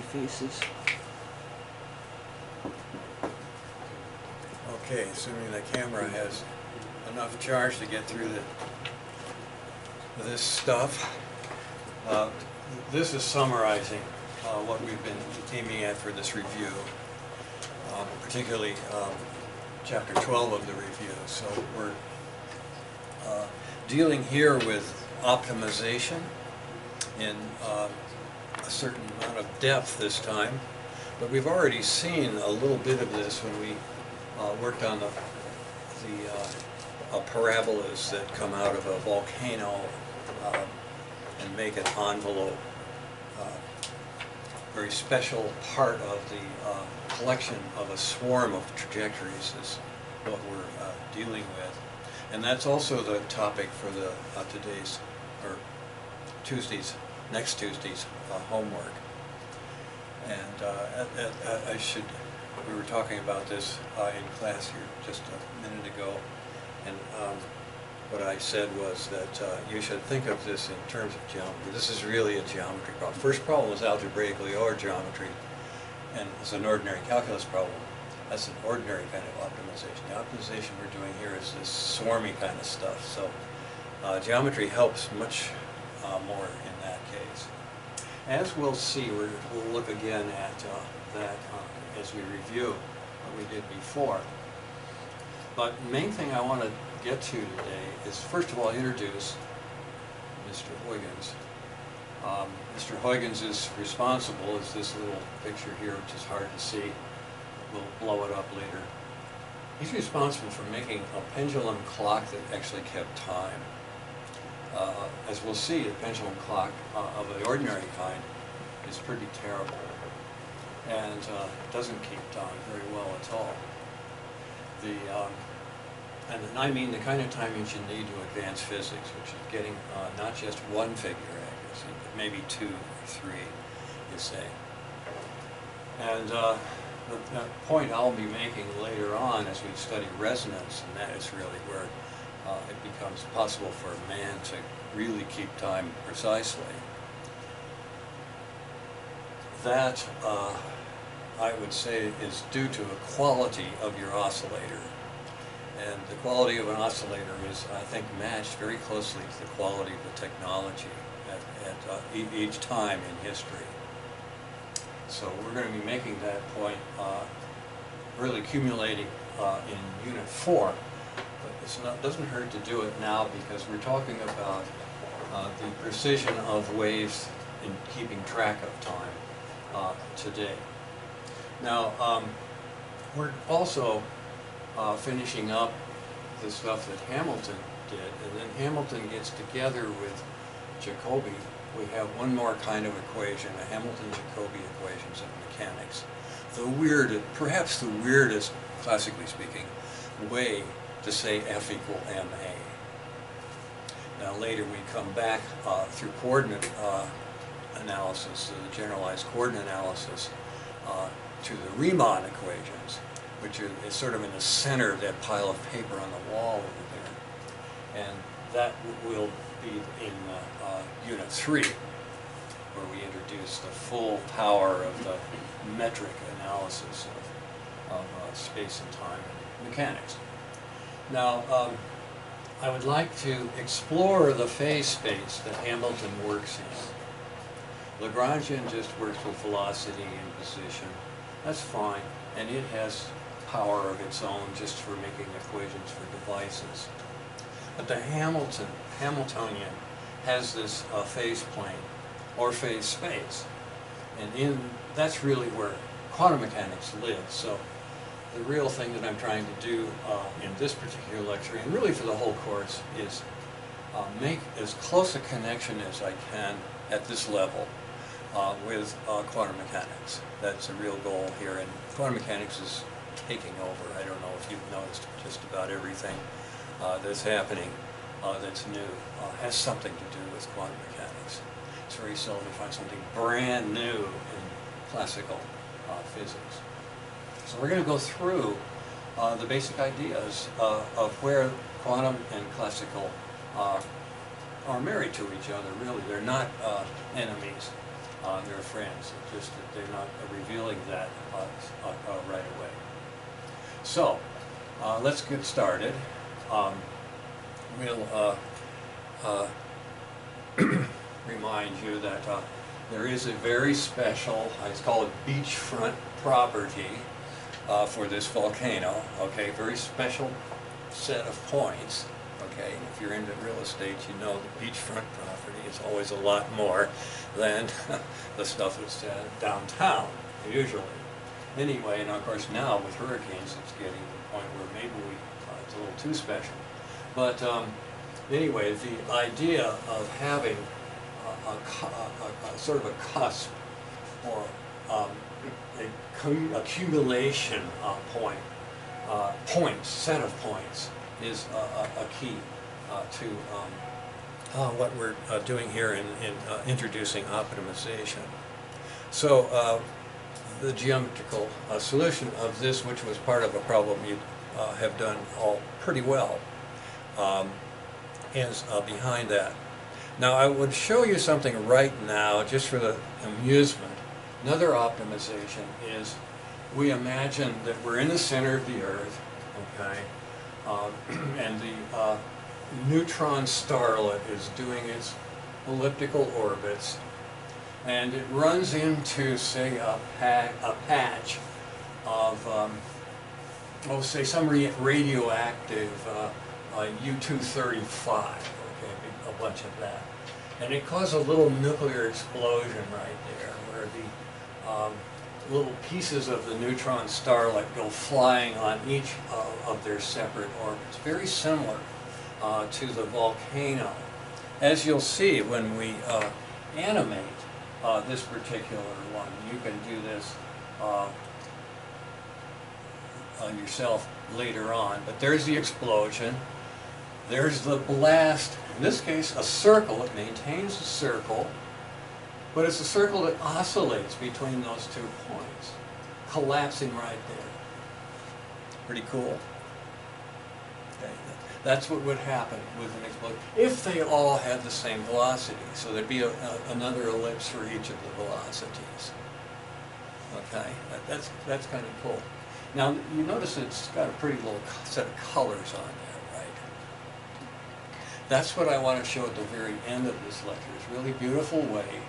faces. Okay, assuming the camera has enough charge to get through this stuff. This is summarizing what we've been aiming at for this review, particularly Chapter 12 of the review. So we're dealing here with optimization in a certain amount of depth this time, but we've already seen a little bit of this when we worked on the parabolas that come out of a volcano and make an envelope. Very special part of the collection of a swarm of trajectories is what we're dealing with. And that's also the topic for the today's, or next Tuesday's homework. And we were talking about this in class here just a minute ago, and what I said was that you should think of this in terms of geometry. This is really a geometry problem. First problem was algebraically or geometry, and it's an ordinary calculus problem. That's an ordinary kind of optimization. The optimization we're doing here is this swarmy kind of stuff. So geometry helps much more in that case. As we'll see, we'll look again at that as we review what we did before. But the main thing I want to get to today is, first of all, introduce Mr. Huygens. Mr. Huygens is responsible, as this little picture here, which is hard to see. We'll blow it up later. He's responsible for making a pendulum clock that actually kept time. As we'll see, a pendulum clock of the ordinary kind is pretty terrible and doesn't keep time very well at all. And I mean the kind of time you should need to advance physics, which is getting not just one figure accuracy, but maybe 2 or 3, you say. And the point I'll be making later on as we study resonance, and that is really where it becomes possible for a man to really keep time precisely. That, I would say, is due to a quality of your oscillator. And the quality of an oscillator is, I think, matched very closely to the quality of the technology at each time in history. So we're going to be making that point really accumulating in Unit 4. But it doesn't hurt to do it now because we're talking about the precision of waves in keeping track of time today. Now, we're also finishing up the stuff that Hamilton did, and then Hamilton gets together with Jacobi. We have one more kind of equation, the Hamilton-Jacobi equations of mechanics. Perhaps the weirdest, classically speaking, way to say F equal ma. Now later we come back through coordinate analysis, the generalized coordinate analysis, to the Riemann equations, which is sort of in the center of that pile of paper on the wall over there. And that will be in Unit 3, where we introduce the full power of the metric analysis of space and time and mechanics. Now, I would like to explore the phase space that Hamilton works in. Lagrangian just works with velocity and position. That's fine, and it has power of its own just for making equations for devices. But the Hamiltonian has this phase plane, or phase space, and that's really where quantum mechanics lives. So the real thing that I'm trying to do in this particular lecture, and really for the whole course, is make as close a connection as I can at this level with quantum mechanics. That's a real goal here, and quantum mechanics is taking over. I don't know if you've noticed, just about everything that's happening that's new has something to do with quantum mechanics. It's very seldom you find something brand new in classical physics. So we're going to go through the basic ideas of where quantum and classical are married to each other, really. They're not enemies. they're friends. It's just that they're not revealing that right away. So let's get started. We'll remind you that there is a very special, it's called beachfront property for this volcano. Okay, very special set of points. Okay, if you're into real estate, you know the beachfront property is always a lot more than the stuff that's downtown, usually. Anyway, and of course now with hurricanes, it's getting to the point where maybe it's a little too special. But anyway, the idea of having a sort of a cusp or a accumulation point, set of points, is a key to what we're doing here in introducing optimization. So the geometrical solution of this, which was part of a problem you have done all pretty well, is behind that. Now I would show you something right now, just for the amusement. Another optimization is we imagine that we're in the center of the Earth, okay, and the Neutron Starlet is doing its elliptical orbits, and it runs into, say, a patch of, say, some radioactive U-235, okay, a bunch of that. And it caused a little nuclear explosion right there, where the little pieces of the neutron starlet go flying on each of their separate orbits. Very similar to the volcano. As you'll see when we animate this particular one, you can do this yourself later on. But there's the explosion. There's the blast. In this case, a circle. It maintains a circle, but it's a circle that oscillates between those 2 points, collapsing right there. Pretty cool. Okay. That's what would happen with an explosion if they all had the same velocity. So there'd be another ellipse for each of the velocities. Okay, that's kind of cool. Now you notice it's got a pretty little set of colors on there, right? That's what I want to show at the very end of this lecture. It's a really beautiful way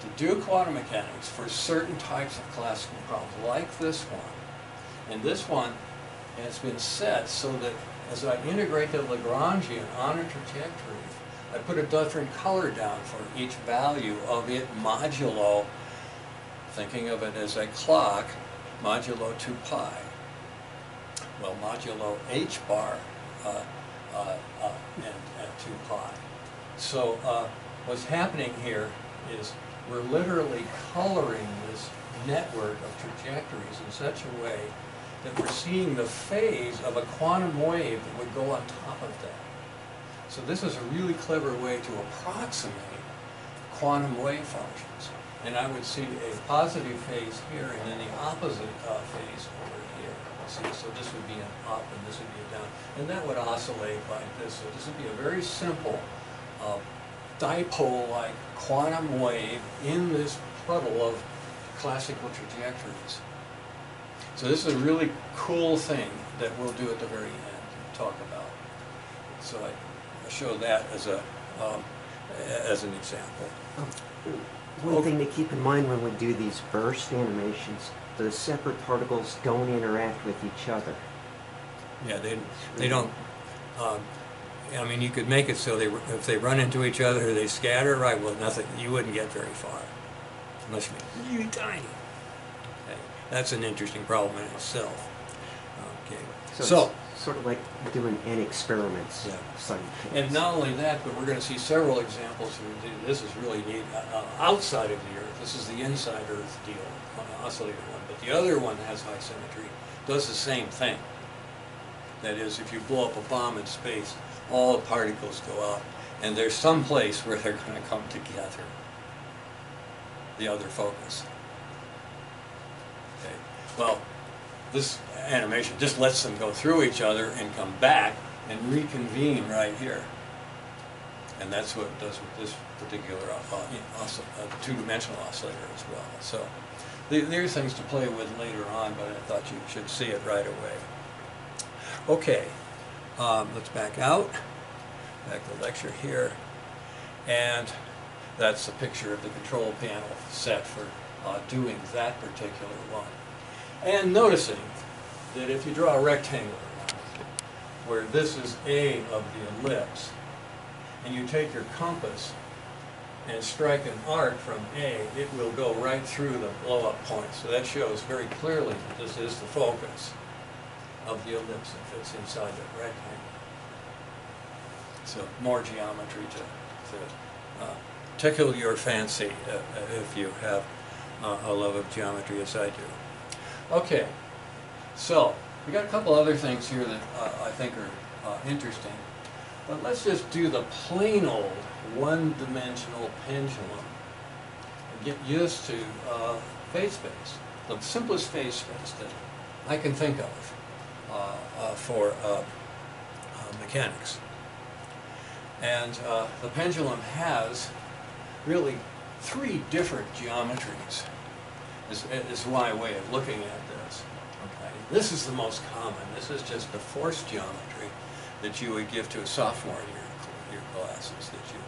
to do quantum mechanics for certain types of classical problems, like this one. And this one has been set so that as I integrate the Lagrangian on a trajectory, I put a different color down for each value of it modulo, thinking of it as a clock, modulo 2 pi. Well, modulo h bar and 2 pi. So what's happening here is we're literally coloring this network of trajectories in such a way that we're seeing the phase of a quantum wave that would go on top of that. So this is a really clever way to approximate quantum wave functions. And I would see a positive phase here and then the opposite phase over here. See, so this would be an up and this would be a down. And that would oscillate like this. So this would be a very simple dipole-like quantum wave in this puddle of classical trajectories. So this is a really cool thing that we'll do at the very end and talk about. So I show that as an example. One thing to keep in mind when we do these burst animations, the separate particles don't interact with each other. Yeah, they don't. I mean, you could make it so if they run into each other, they scatter. Right? Well, nothing. You wouldn't get very far unless you make it really tiny. Okay. That's an interesting problem in itself. Okay. So it's sort of like doing n experiments. Yeah. Simultaneously. And not only that, but we're going to see several examples. This is really neat. Outside of the Earth, this is the inside Earth deal, oscillator one. But the other one has high symmetry, does the same thing. That is, if you blow up a bomb in space, all the particles go up, and there's some place where they're going to come together. The other focus. Okay. Well, this animation just lets them go through each other and come back and reconvene right here. And that's what it does with this particular two-dimensional oscillator as well. So there are things to play with later on, but I thought you should see it right away. Okay, let's back out, back to the lecture here. And that's the picture of the control panel set for doing that particular one. And noticing that if you draw a rectangle around it, where this is A of the ellipse, and you take your compass and strike an arc from A, it will go right through the blow-up point. So that shows very clearly that this is the focus of the ellipse that fits inside that rectangle. So more geometry to tickle your fancy if you have a love of geometry as I do. Okay, so we got a couple other things here that I think are interesting. But let's just do the plain old one-dimensional pendulum and get used to phase space, the simplest phase space that I can think of for mechanics. And the pendulum has really three different geometries, is my way of looking at this. Okay. This is the most common. This is just the force geometry that you would give to a sophomore in your classes, that you,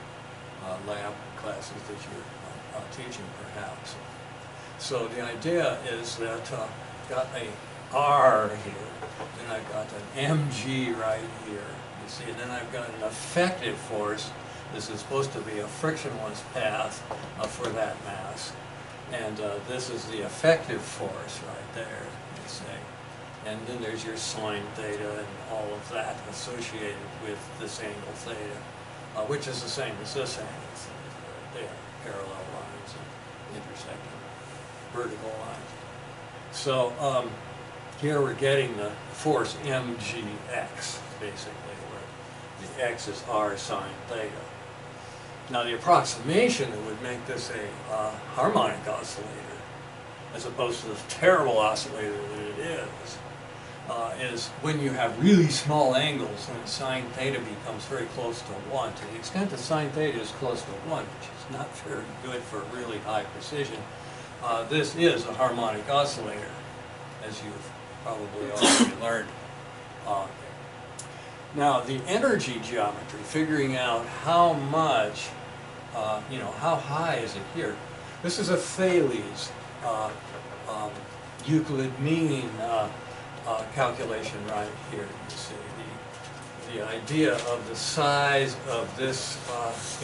lab classes that you're teaching perhaps. So the idea is that I've got a R here, then I've got an MG right here, you see, and then I've got an effective force. This is supposed to be a frictionless path for that mass. And this is the effective force right there, you see. And then there's your sine theta and all of that associated with this angle theta, which is the same as this angle theta right there, parallel lines and intersecting vertical lines. So here we're getting the force mgx, basically, where the x is r sine theta. Now the approximation that would make this a harmonic oscillator, as opposed to the terrible oscillator that it is when you have really small angles, when sine theta becomes very close to 1. To the extent that sine theta is close to 1, which is not very good for really high precision, this is a harmonic oscillator, as you've probably already learned. Now the energy geometry, figuring out how much, how high is it here? This is a Thales Euclid mean calculation right here. You see the idea of the size of this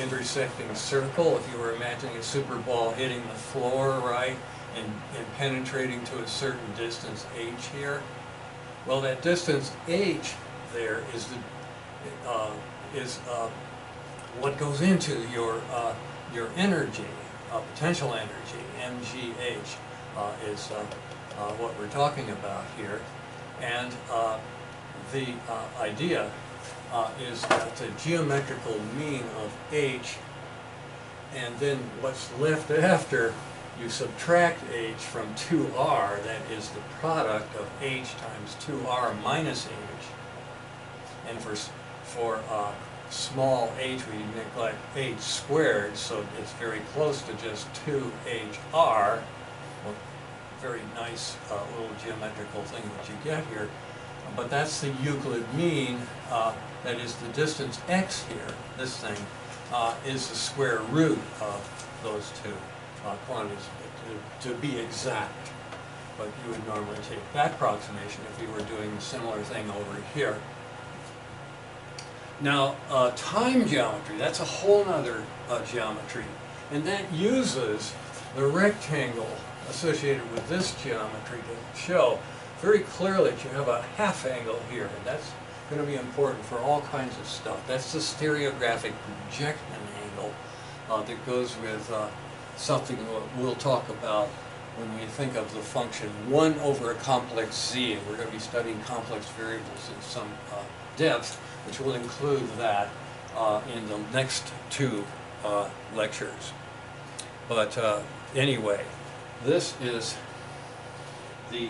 intersecting circle. If you were imagining a super ball hitting the floor, right, and penetrating to a certain distance h here, well, that distance h there is what goes into your energy, potential energy, mgh, is what we're talking about here. And the idea is that the geometrical mean of h, and then what's left after, you subtract h from 2r, that is the product of h times 2r minus h. And for small h, we neglect h squared, so it's very close to just 2hr. Well, very nice little geometrical thing that you get here. But that's the Euclid mean, that is the distance x here, this thing, is the square root of those two quantities, to be exact. But you would normally take that approximation if you were doing a similar thing over here. Now, time geometry, that's a whole other geometry, and that uses the rectangle associated with this geometry to show very clearly that you have a half angle here, and that's going to be important for all kinds of stuff. That's the stereographic projection angle that goes with something we'll talk about when we think of the function 1 over a complex z, and we're going to be studying complex variables in some depth, which will include that in the next two lectures. But anyway, this is the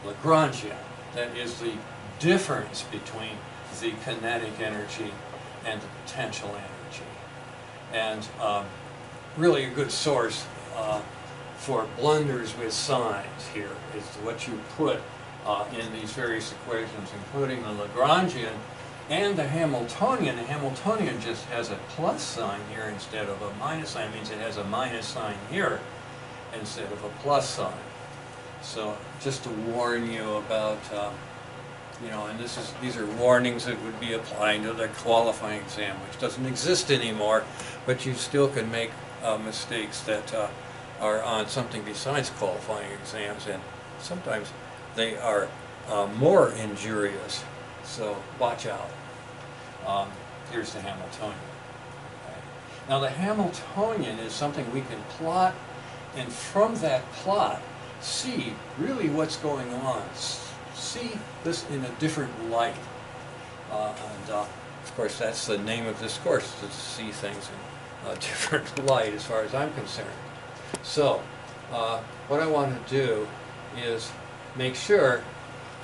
Lagrangian. That is the difference between the kinetic energy and the potential energy. And really a good source for blunders with signs here is what you put in these various equations, including the Lagrangian and the Hamiltonian. The Hamiltonian just has a plus sign here instead of a minus sign. It means it has a minus sign here instead of a plus sign. So just to warn you about, you know, and these are warnings that would be applying to the qualifying exam, which doesn't exist anymore, but you still can make mistakes that are on something besides qualifying exams, and sometimes they are more injurious. So watch out. Here's the Hamiltonian. Okay. Now the Hamiltonian is something we can plot, and from that plot see really what's going on. See this in a different light. Of course that's the name of this course, to see things in a different light as far as I'm concerned. So what I want to do is make sure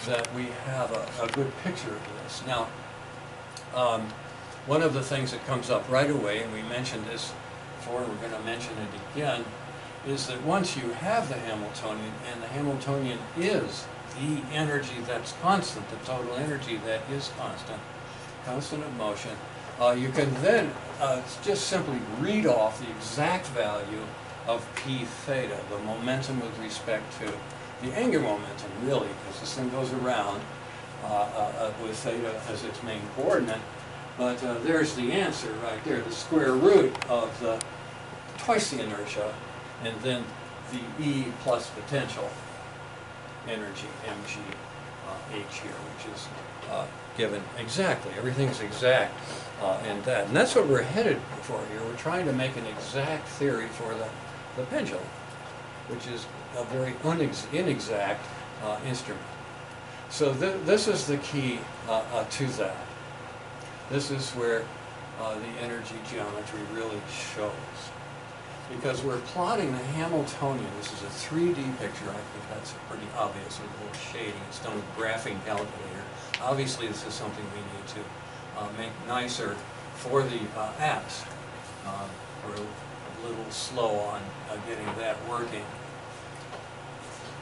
that we have a good picture of this. Now, one of the things that comes up right away, and we mentioned this before, and we're going to mention it again, is that once you have the Hamiltonian, and the Hamiltonian is the energy that's constant, the total energy that is constant of motion, you can then just simply read off the exact value of p theta, the momentum with respect to the angular momentum, really, because this thing goes around with theta as its main coordinate. But there's the answer right there, the square root of twice the inertia, and then the E plus potential energy, mgh here, which is given exactly. Everything's exact in that. And that's what we're headed for here. We're trying to make an exact theory for the pendulum, which is a very inexact instrument. So this is the key to that. This is where the energy geometry really shows. Because we're plotting the Hamiltonian. This is a 3D picture. I think that's pretty obvious with a little shading. It's done with a graphing calculator. Obviously, this is something we need to make nicer for the apps. We're a little slow on getting that working.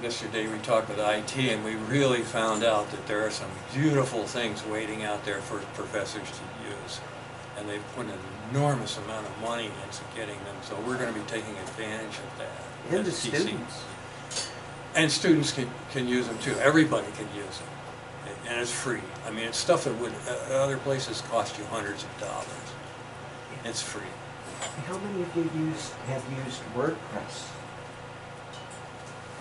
Yesterday we talked with IT, and we really found out that there are some beautiful things waiting out there for professors to use. And they've put an enormous amount of money into getting them, so we're going to be taking advantage of that. And the students. And students can use them too. Everybody can use them. And it's free. I mean, it's stuff that would other places cost you hundreds of dollars. It's free. How many of you have used WordPress?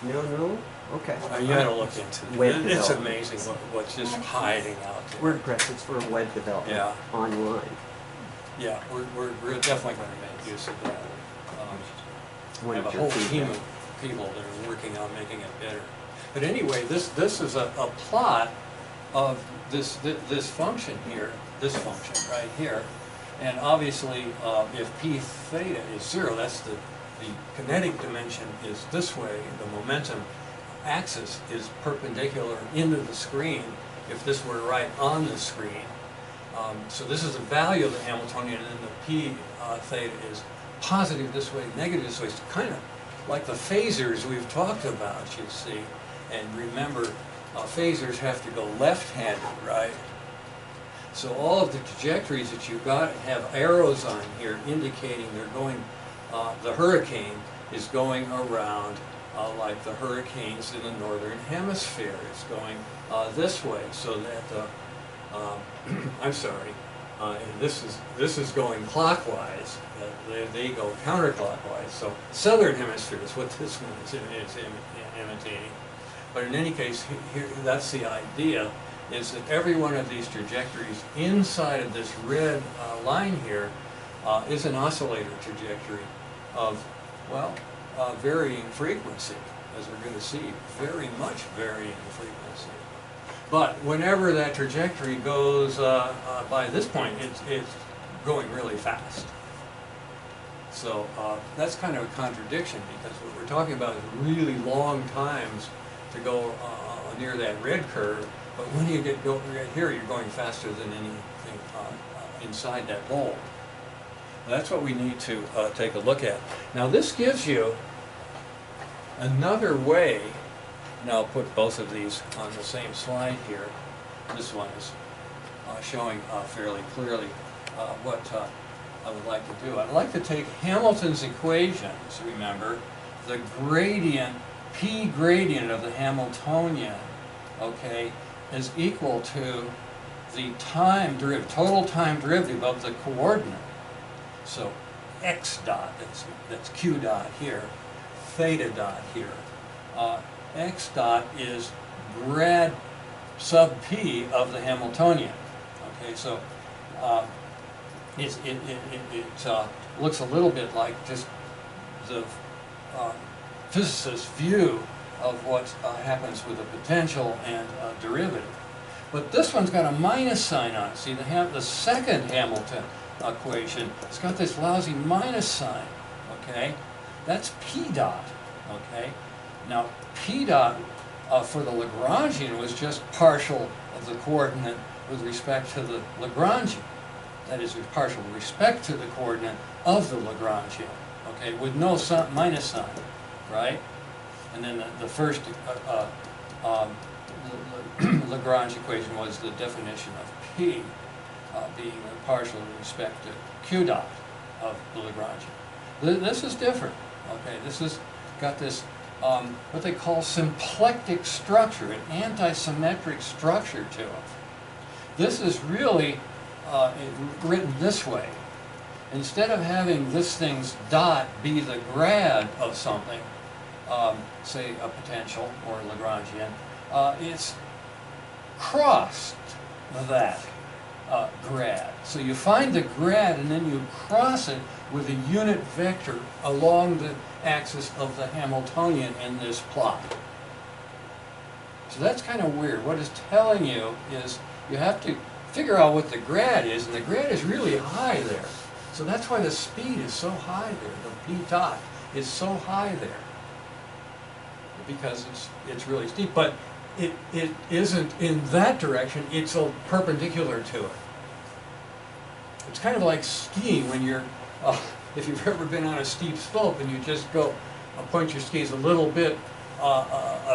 No? Okay. You got to look into it. It's amazing what's just hiding out there. WordPress, it's for web development online. Yeah, we're definitely going to make use of that. We have a whole team of people that are working on making it better. But anyway, this is a plot of this function here, this function right here. And obviously, if p theta is 0, that's the kinetic dimension is this way, the momentum axis is perpendicular into the screen if this were right on the screen. So this is the value of the Hamiltonian, and the p theta is positive this way, negative this way. It's kind of like the phasors we've talked about, you see. And remember, phasors have to go left-handed, right? So all of the trajectories that you've got have arrows on here indicating they're going, the hurricane is going around like the hurricanes in the northern hemisphere. It's going this way, so that I'm sorry, this is going clockwise. They go counterclockwise. So southern hemisphere is what this one is imitating. But in any case, here that's the idea, is that every one of these trajectories inside of this red line here is an oscillator trajectory of, well, varying frequency, as we're going to see, very much varying frequency. But whenever that trajectory goes, by this point, it's going really fast. So that's kind of a contradiction, because what we're talking about is really long times to go near that red curve, but when you get right here, you're going faster than anything inside that bowl. That's what we need to take a look at. Now this gives you another way, and I'll put both of these on the same slide here. This one is showing fairly clearly what I would like to do. I'd like to take Hamilton's equations, remember, the gradient, P gradient of the Hamiltonian, okay, is equal to the time derivative, total time derivative of the coordinate. So x dot, that's q dot here, theta dot here. X dot is grad sub p of the Hamiltonian. Okay, so it looks a little bit like just the physicist's view of what happens with a potential and a derivative. But this one's got a minus sign on it. See, the second Hamilton equation, it's got this lousy minus sign, okay? That's P dot, okay? Now, P dot for the Lagrangian was just partial of the coordinate with respect to the Lagrangian. That is, partial with respect to the coordinate of the Lagrangian, okay, with no minus sign, right? And then the first Lagrange equation was the definition of P being partial with respect to Q dot of the Lagrangian. This is different, okay? This has got this, what they call symplectic structure, an anti-symmetric structure to it. This is really written this way. Instead of having this thing's dot be the grad of something, say a potential or a Lagrangian, it's crossed that grad. So you find the grad and then you cross it with a unit vector along the axis of the Hamiltonian in this plot. So that's kind of weird. What it's telling you is you have to figure out what the grad is, and the grad is really high there. So that's why the speed is so high there. The P dot is so high there because it's really steep. But it isn't in that direction. It's perpendicular to it. It's kind of like skiing when you're, if you've ever been on a steep slope and you just go point your skis a little bit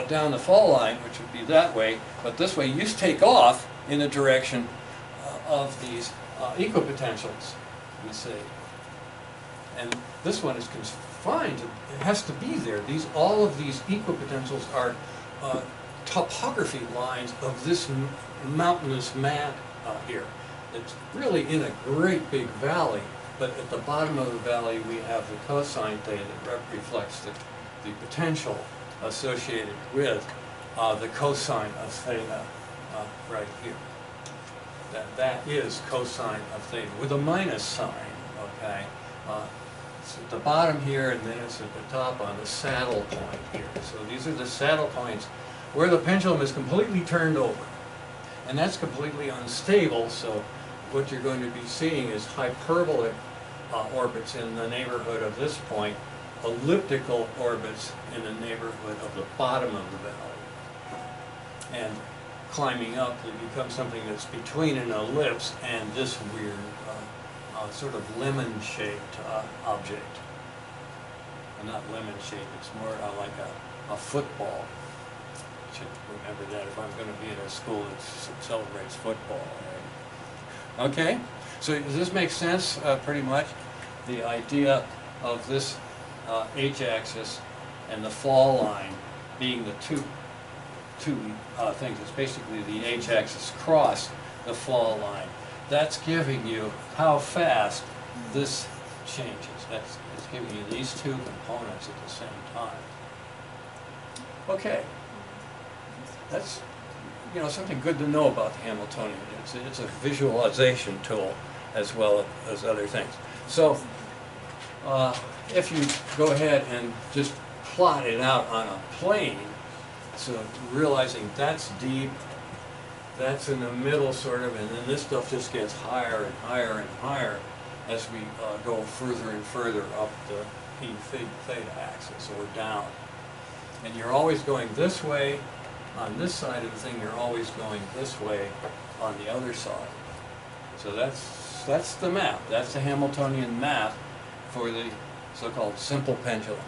down the fall line, which would be that way, but this way you just take off in the direction of these equipotentials, you see. And this one is confined, it has to be there. All of these equipotentials are topography lines of this mountainous mat here. It's really in a great big valley, but at the bottom of the valley we have the cosine theta that reflects the potential associated with the cosine of theta right here. That is cosine of theta with a minus sign, okay? It's at the bottom here and then it's at the top on the saddle point here. So these are the saddle points where the pendulum is completely turned over. And that's completely unstable, so what you're going to be seeing is hyperbolic orbits in the neighborhood of this point, elliptical orbits in the neighborhood of the bottom of the valley. And climbing up, it becomes something that's between an ellipse and this weird sort of lemon-shaped object. Well, not lemon-shaped, it's more like a football. I should remember that if I'm going to be in a school that celebrates football. Right? Okay, so does this make sense pretty much? The idea of this h-axis and the fall line being the two things. It's basically the h-axis cross the fall line. That's giving you how fast this changes. It's giving you these two components at the same time. Okay, that's something good to know about the Hamiltonian. It's a visualization tool as well as other things. So if you go ahead and just plot it out on a plane, so realizing that's deep, that's in the middle sort of, and then this stuff just gets higher and higher and higher as we go further and further up the P theta axis or down. And you're always going this way on this side of the thing, you're always going this way on the other side. So that's That's the map. That's the Hamiltonian map for the so-called simple pendulum.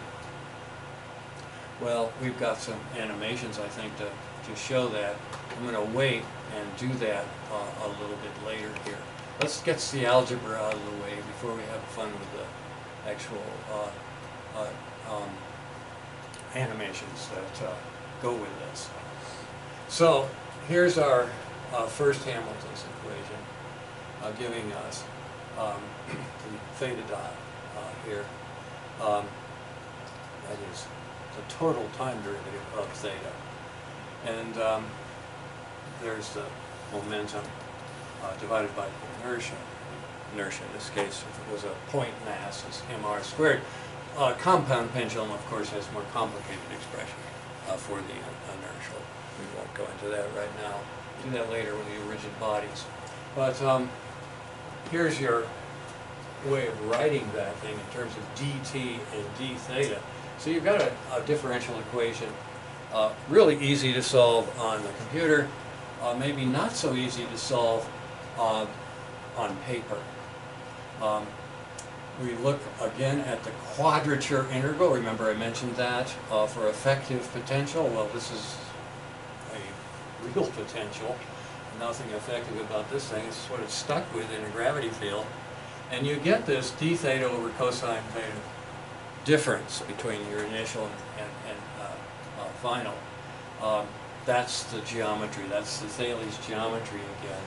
Well, we've got some animations, I think, to show that. I'm going to wait and do that a little bit later here. Let's get the algebra out of the way before we have fun with the actual animations that go with this. So here's our first Hamilton's equation, giving us the theta dot here. That is the total time derivative of theta. And there's the momentum divided by the inertia. Inertia in this case, if it was a point mass, is mr squared. Compound pendulum, of course, has more complicated expression for the inertial. We won't go into that right now. Do that later with the rigid bodies. But here's your way of writing that thing in terms of dt and d theta. So you've got a differential equation, really easy to solve on the computer, maybe not so easy to solve on paper. We look again at the quadrature integral. Remember I mentioned that for effective potential. Well, this is a real potential. Nothing effective about this thing. It's what it's stuck with in a gravity field. And you get this d theta over cosine theta difference between your initial and final. That's the geometry. That's the Thales geometry again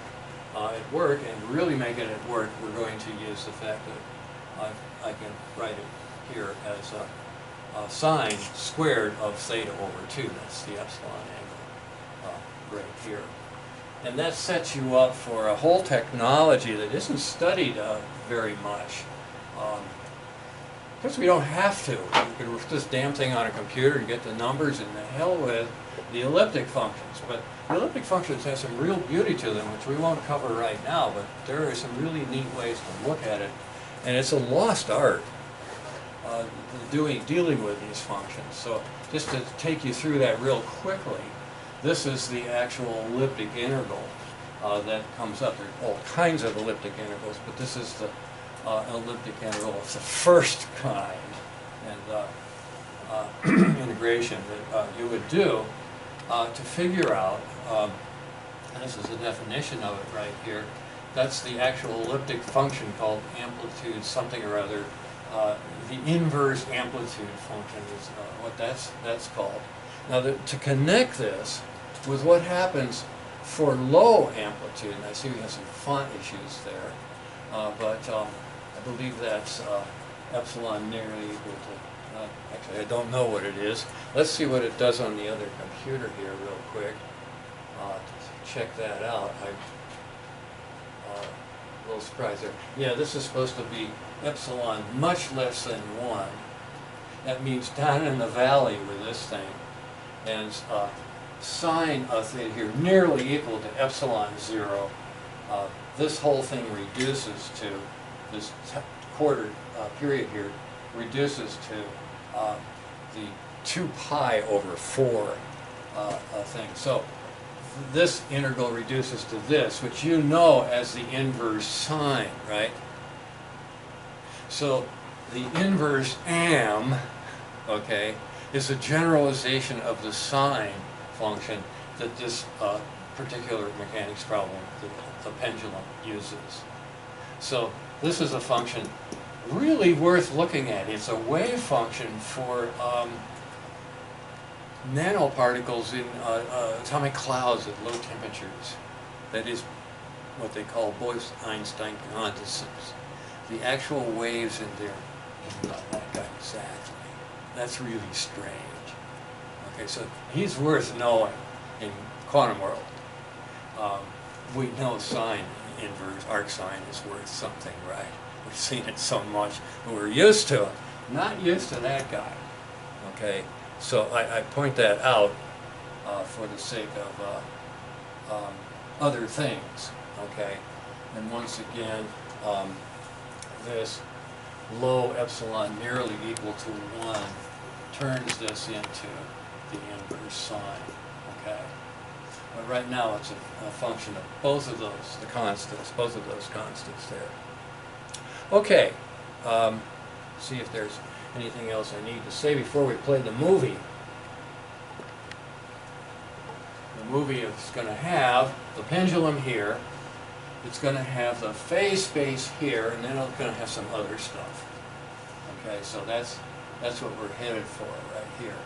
at work. And to really make it at work, we're going to use the fact that I can write it here as sine squared of theta over 2. That's the epsilon angle right here. And that sets you up for a whole technology that isn't studied very much. Because we don't have to. You can put this damn thing on a computer and get the numbers, and the hell with the elliptic functions. But the elliptic functions have some real beauty to them, which we won't cover right now, but there are some really neat ways to look at it. And it's a lost art, dealing with these functions. So just to take you through that real quickly, this is the actual elliptic integral that comes up. There are all kinds of elliptic integrals, but this is the elliptic integral of the first kind and integration that you would do to figure out, and this is the definition of it right here, that's the actual elliptic function called amplitude something or other. The inverse amplitude function is what that's called. Now to connect this with what happens for low amplitude, and I see we have some font issues there, but I believe that's epsilon nearly equal to, actually I don't know what it is. Let's see what it does on the other computer here real quick to check that out. A little surprised there. Yeah, this is supposed to be epsilon much less than 1. That means down in the valley with this thing, and sine of theta here nearly equal to epsilon 0. This whole thing reduces to, this quarter period here, reduces to the 2 pi over 4 thing. So this integral reduces to this, which you know as the inverse sine, right? So the inverse am, okay, is a generalization of the sine function that this particular mechanics problem, the pendulum, uses. So this is a function really worth looking at. It's a wave function for nanoparticles in atomic clouds at low temperatures. That is what they call Bose-Einstein condensates. The actual waves in there, not that guy exactly. That's really strange. Okay, so he's worth knowing in quantum world. We know sine inverse, arc sine is worth something, right? We've seen it so much, but we're used to it. Not used to that guy. Okay, so I point that out for the sake of other things. Okay, and once again, this low epsilon nearly equal to 1 turns this into the inverse sine. Okay. But right now it's a function of both of those, the constants, both of those constants there. Okay, see if there's anything else I need to say before we play the movie. The movie is going to have the pendulum here, it's going to have the phase space here, and then it's going to have some other stuff. Okay, so that's what we're headed for right here.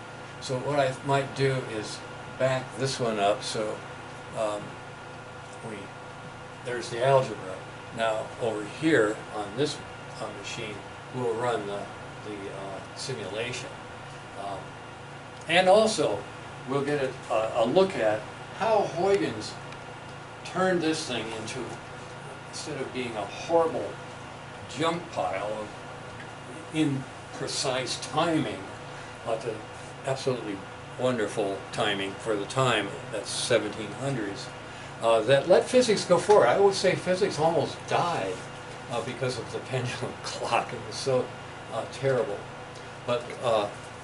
So what I might do is back this one up so there's the algebra. Now over here on this machine we'll run the simulation. And also we'll get a look at how Huygens turned this thing into, instead of being a horrible junk pile of imprecise timing, to absolutely wonderful timing for the time, that's 1700s, that let physics go forward. I would say physics almost died because of the pendulum clock. It was so terrible. But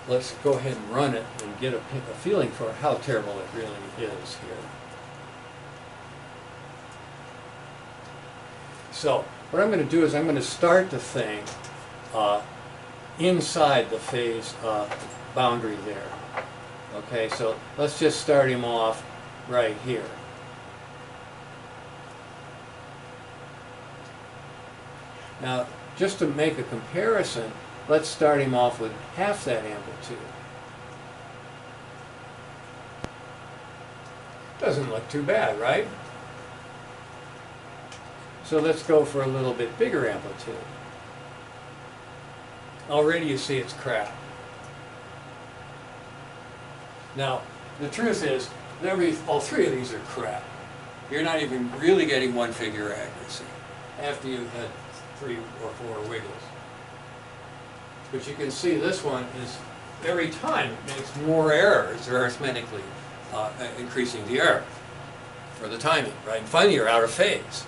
let's go ahead and run it and get a feeling for how terrible it really is here. So what I'm going to do is I'm going to start the thing inside the phase boundary there. Okay, so let's just start him off right here. Now, just to make a comparison, let's start him off with half that amplitude. Doesn't look too bad, right? So let's go for a little bit bigger amplitude. Already you see it's crap. Now, the truth is, all three of these are crap. You're not even really getting one figure accuracy after you've had 3 or 4 wiggles. But you can see this one is, every time it makes more errors, arithmetically increasing the error for the timing, right? And finally you're out of phase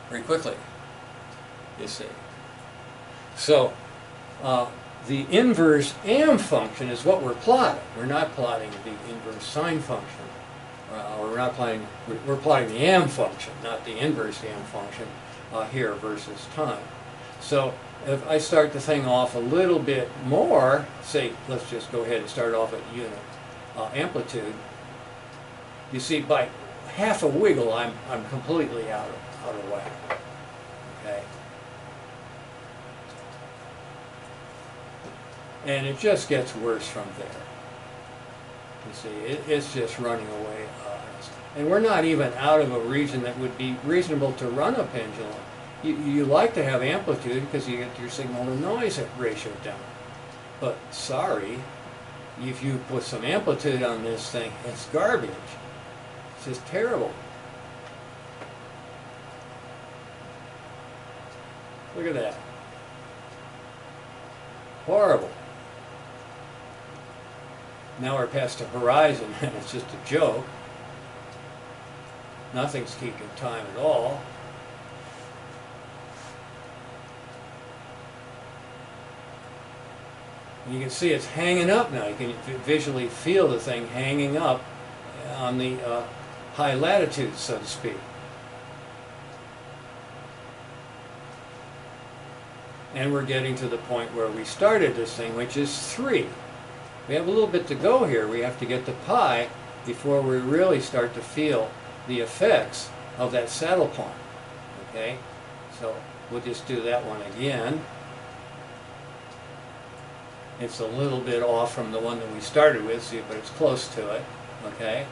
very quickly, you see. So the inverse am function is what we're plotting. We're not plotting the inverse sine function. We're plotting the am function, not the inverse am function here versus time. So if I start the thing off a little bit more, say, let's just go ahead and start off at unit amplitude, you see by half a wiggle I'm completely out of whack. Okay. And it just gets worse from there. You see, it's just running away on us. And we're not even out of a region that would be reasonable to run a pendulum. You like to have amplitude because you get your signal to noise ratio down. But sorry, if you put some amplitude on this thing, it's garbage. It's just terrible. Look at that. Horrible. Now we're past the horizon and it's just a joke. Nothing's keeping time at all. You can see it's hanging up now. You can visually feel the thing hanging up on the high latitude, so to speak. And we're getting to the point where we started this thing, which is 3. We have a little bit to go here. We have to get to pi before we really start to feel the effects of that saddle point. Okay? So we'll just do that one again. It's a little bit off from the one that we started with, but it's close to it. Okay?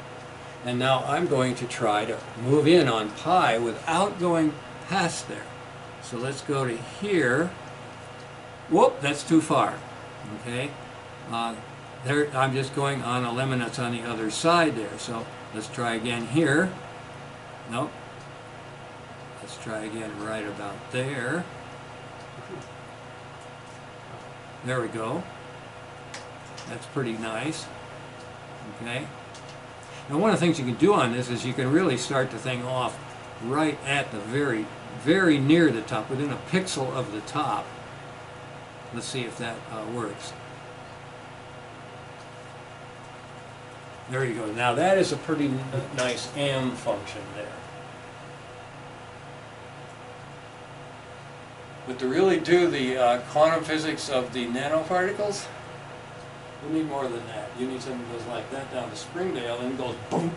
And now I'm going to try to move in on pi without going past there. So let's go to here. Whoop, that's too far. Okay? There, I'm just going on a lemon that's on the other side there. So let's try again here. Nope. Let's try again right about there. There we go. That's pretty nice. Okay. Now one of the things you can do on this is you can really start the thing off right at the very near the top, within a pixel of the top. Let's see if that works. There you go. Now that is a pretty nice M function there. But to really do the quantum physics of the nanoparticles, you need more than that. You need something that goes like that down to Springdale and goes boom,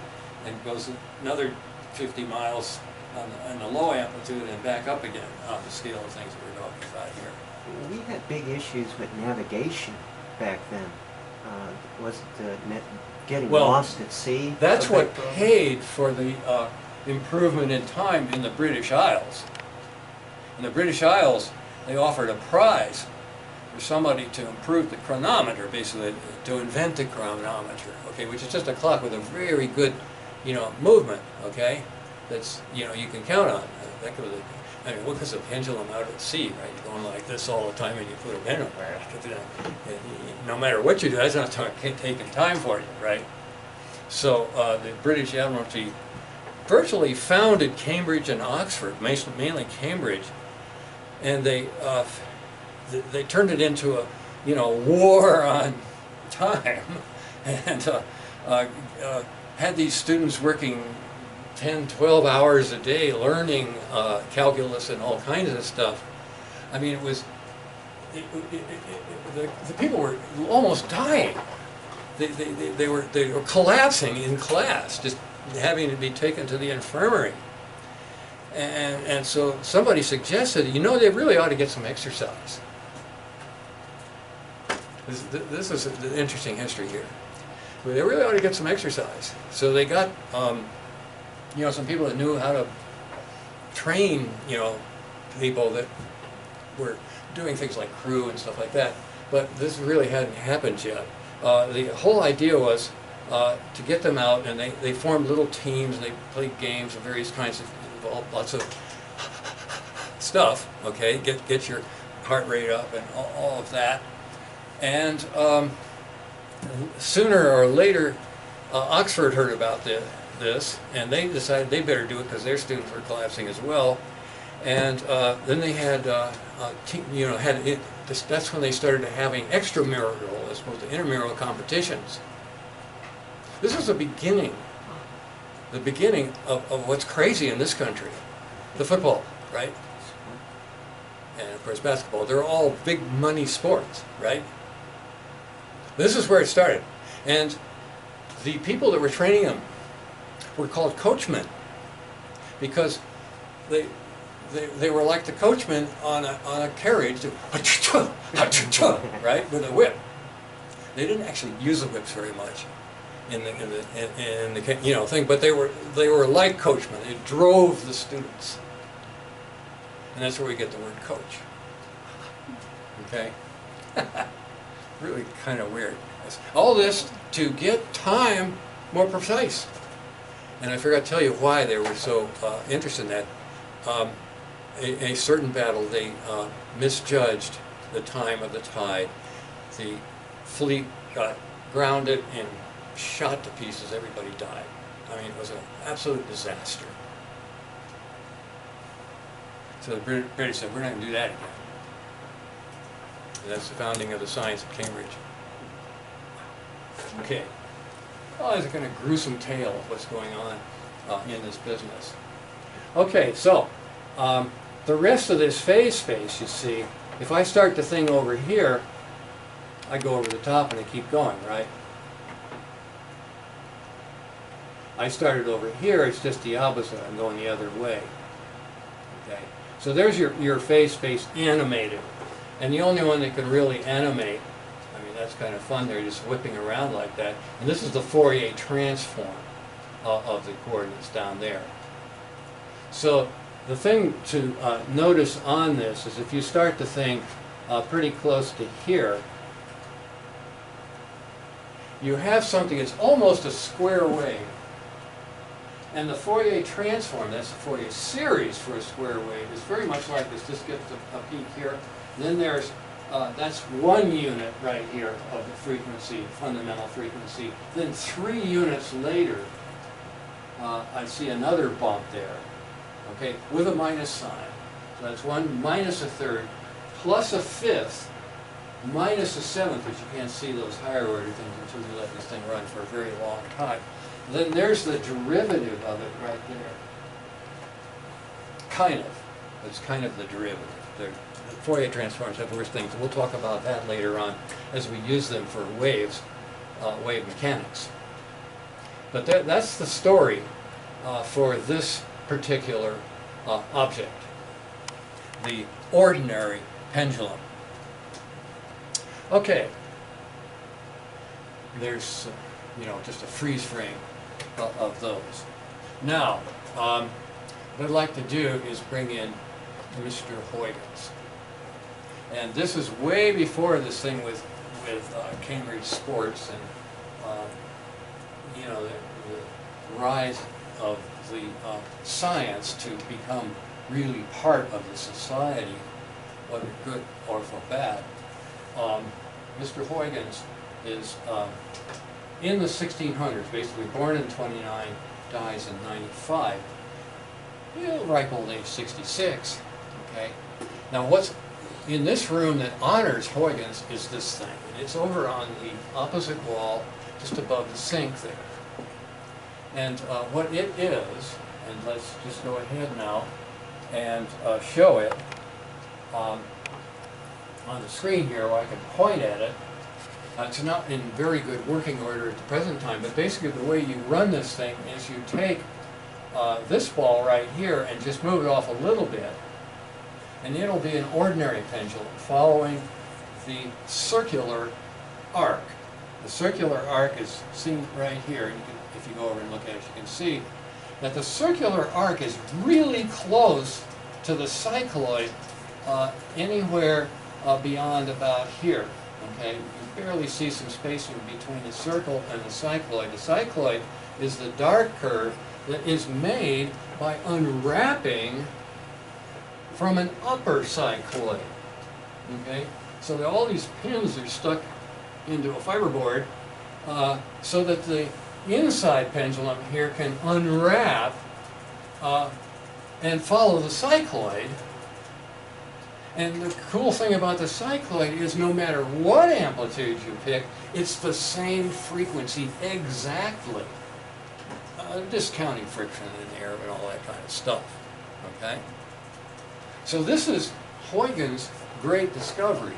and goes another 50 miles on the low amplitude and back up again on the scale of things that we're talking about here. We had big issues with navigation back then. Was it getting lost at sea? That's what paid for the improvement in time in the British Isles. In the British Isles, they offered a prize for somebody to improve the chronometer, basically to invent the chronometer, okay, which is just a clock with a very good, movement, okay, that's, you can count on. That goes, I mean, what is a pendulum out at sea, right? You're going like this all the time, and you put a pendulum, no matter what you do, that's not taking time for you, right? So the British Admiralty virtually founded Cambridge and Oxford, mainly Cambridge, and they turned it into a war on time, and had these students working 10, 12 hours a day learning calculus and all kinds of stuff. I mean, the people were almost dying. They were collapsing in class, just having to be taken to the infirmary. And so somebody suggested, they really ought to get some exercise. This is an interesting history here. They really ought to get some exercise. So they got, some people that knew how to train, people that were doing things like crew and stuff like that. But this really hadn't happened yet. The whole idea was to get them out, and they formed little teams, and they played games of various kinds of, lots of stuff, okay, get your heart rate up and all of that. And sooner or later, Oxford heard about this, and they decided they better do it because their students were collapsing as well. And then they had, that's when they started having extramural as opposed to intramural competitions. This was the beginning of what's crazy in this country. The football, right? And of course basketball. They're all big money sports, right? This is where it started. And the people that were training them were called coachmen, because they were like the coachman on a carriage, right, with a whip. They didn't actually use the whips very much in the thing, but they were like coachmen. They drove the students, and that's where we get the word coach. Okay, really kind of weird. All this to get time more precise. And I forgot to tell you why they were so interested in that. A certain battle, they misjudged the time of the tide. The fleet got grounded and shot to pieces. Everybody died. I mean, it was an absolute disaster. So the British said, we're not going to do that again. And that's the founding of the science of Cambridge. Okay. Well, that's a kind of gruesome tale of what's going on in this business. Okay, so the rest of this phase space, you see, if I start the thing over here, I go over the top and I keep going, right? I started over here, it's just the opposite. I'm going the other way. Okay, so there's your phase space animated. And the only one that can really animate, I mean, that's kind of fun there, just whipping around like that. And this is the Fourier Transform of the coordinates down there. So the thing to notice on this is if you start the thing pretty close to here, you have something that's almost a square wave. And the Fourier transform, that's the Fourier series for a square wave, is very much like this. Just gets a peak here. Then there's, that's 1 unit right here of the frequency, fundamental frequency. Then 3 units later, I see another bump there, okay, with a minus sign. So that's 1 minus a third plus a fifth minus a seventh, which you can't see those higher order things until you let this thing run for a very long time. Then there's the derivative of it right there. Kind of. It's kind of the derivative. The Fourier transforms have worse things. We'll talk about that later on as we use them for waves, wave mechanics. But that's the story for this particular object, the ordinary pendulum. Okay, there's just a freeze frame of those. Now, what I'd like to do is bring in Mr. Huygens. And this is way before this thing with Cambridge sports and the rise of the science to become really part of the society, whether good or for bad. Mr. Huygens is in the 1600s, basically born in 29, dies in 95. Ripe old age 66. Okay. Now, what's in this room that honors Huygens is this thing. And it's over on the opposite wall, just above the sink there. And what it is, and let's just go ahead now and show it on the screen here where I can point at it. It's not in very good working order at the present time, but basically the way you run this thing is you take this ball right here and just move it off a little bit, and it'll be an ordinary pendulum following the circular arc. The circular arc is seen right here. And if you go over and look at it, you can see that the circular arc is really close to the cycloid anywhere beyond about here. Okay, you barely see some spacing between the circle and the cycloid. The cycloid is the dark curve that is made by unwrapping from an upper cycloid. Okay, so that all these pins are stuck into a fiberboard so that the inside pendulum here can unwrap and follow the cycloid. And the cool thing about the cycloid is no matter what amplitude you pick, it's the same frequency exactly. Discounting friction in air and all that kind of stuff. Okay? So this is Huygens' great discovery.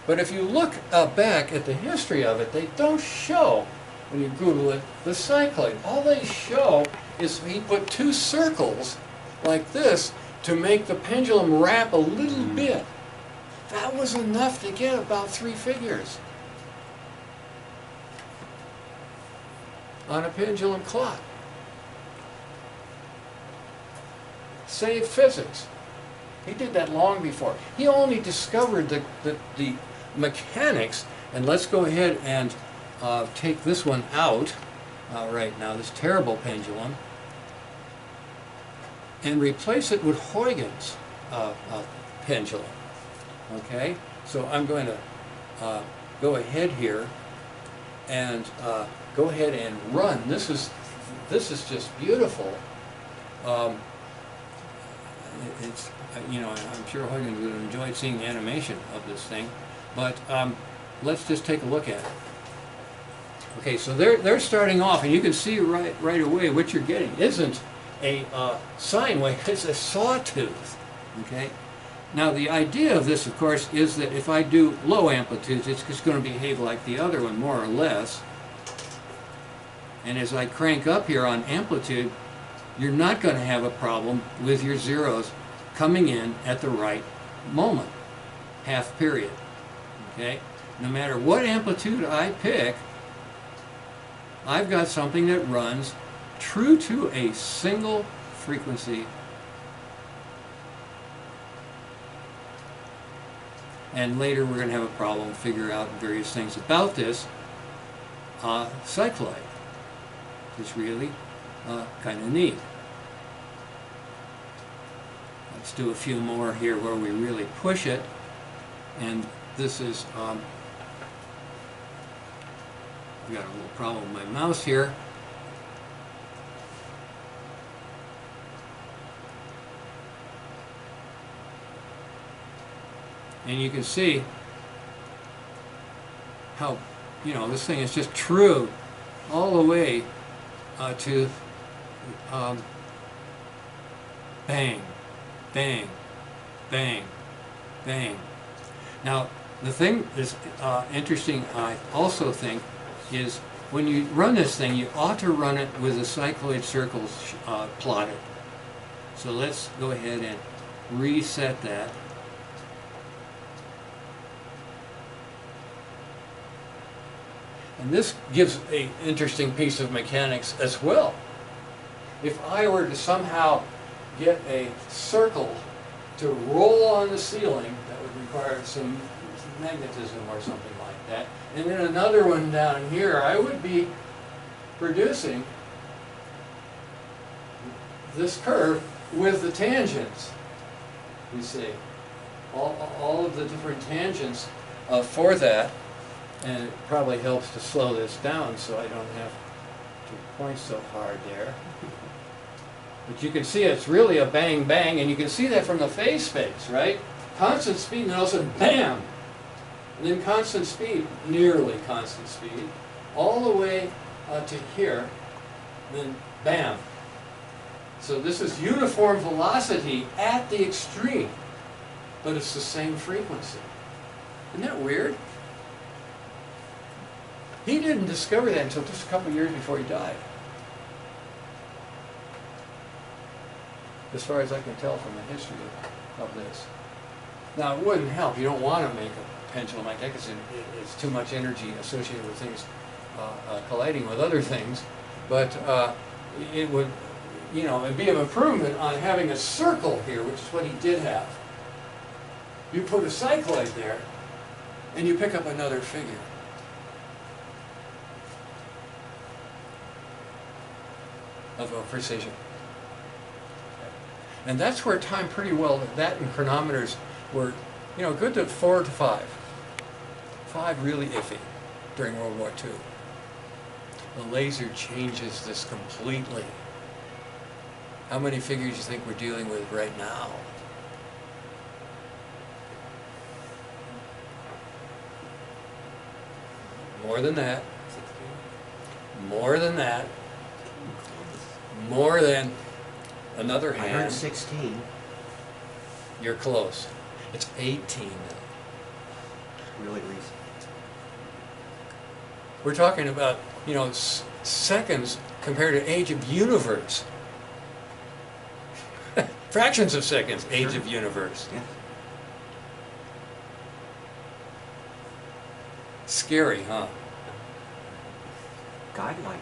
But if you look back at the history of it, they don't show, when you Google it, the cycloid. All they show is he put two circles like this to make the pendulum wrap a little bit. That was enough to get about 3 figures on a pendulum clock. Saved physics. He did that long before. He only discovered the mechanics, and let's go ahead and take this one out right now, this terrible pendulum, and replace it with Huygens' pendulum. Okay, so I'm going to go ahead here and go ahead and run. This is just beautiful. It's I'm sure Huygens would have enjoyed seeing the animation of this thing, but let's just take a look at it. Okay, so they're starting off, and you can see right away what you're getting isn't a sine wave, it's a sawtooth. Okay, now the idea of this, of course, is that if I do low amplitudes, it's just going to behave like the other one, more or less. And as I crank up here on amplitude, you're not going to have a problem with your zeros coming in at the right moment, half period. Okay, no matter what amplitude I pick, I've got something that runs true to a single frequency. And later we're going to have a problem figure out various things about this cycloid. It's really kind of neat. Let's do a few more here where we really push it. And this is, I've got a little problem with my mouse here. And you can see how, you know, this thing is just true all the way to bang, bang, bang, bang. Now, the thing that's interesting, I also think, is when you run this thing, you ought to run it with the cycloid circles plotted. So let's go ahead and reset that. And this gives an interesting piece of mechanics as well. If I were to somehow get a circle to roll on the ceiling, that would require some magnetism or something like that, and then another one down here, I would be producing this curve with the tangents, you see. All of the different tangents for that, and it probably helps to slow this down so I don't have to point so hard there. But you can see it's really a bang bang, and you can see that from the phase space, right? Constant speed, and then all of a sudden, bam! And then constant speed, nearly constant speed, all the way to here, and then bam. So this is uniform velocity at the extreme, but it's the same frequency. Isn't that weird? He didn't discover that until just a couple years before he died. As far as I can tell from the history of this. Now, it wouldn't help. You don't want to make a pendulum like that because it's too much energy associated with things colliding with other things. But it would, you know, it'd be an improvement on having a circle here, which is what he did have. You put a cycloid there, and you pick up another figure. Of precision. And that's where time pretty well, that and chronometers were, you know, good to 4 to 5. 5 really iffy during World War II. The laser changes this completely. How many figures do you think we're dealing with right now? More than that. More than that. More than another hand. I heard 16. You're close. It's 18 now. Really recent. We're talking about, you know, seconds compared to age of universe. Fractions of seconds, age of universe. Yeah. Scary, huh? Godlike.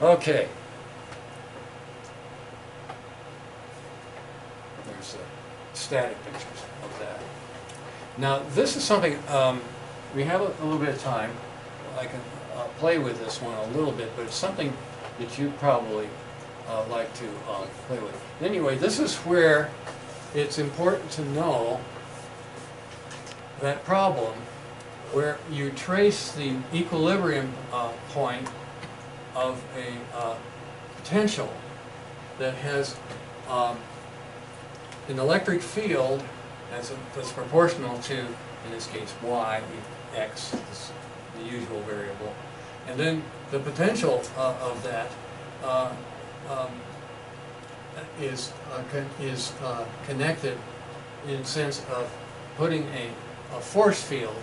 Okay. There's static pictures of that. Now, this is something, we have a little bit of time. I can play with this one a little bit, but it's something that you probably like to play with. Anyway, this is where it's important to know that problem where you trace the equilibrium point of a potential that has an electric field that's proportional to, in this case, y, x, the usual variable, and then the potential of that is connected in the sense of putting a force field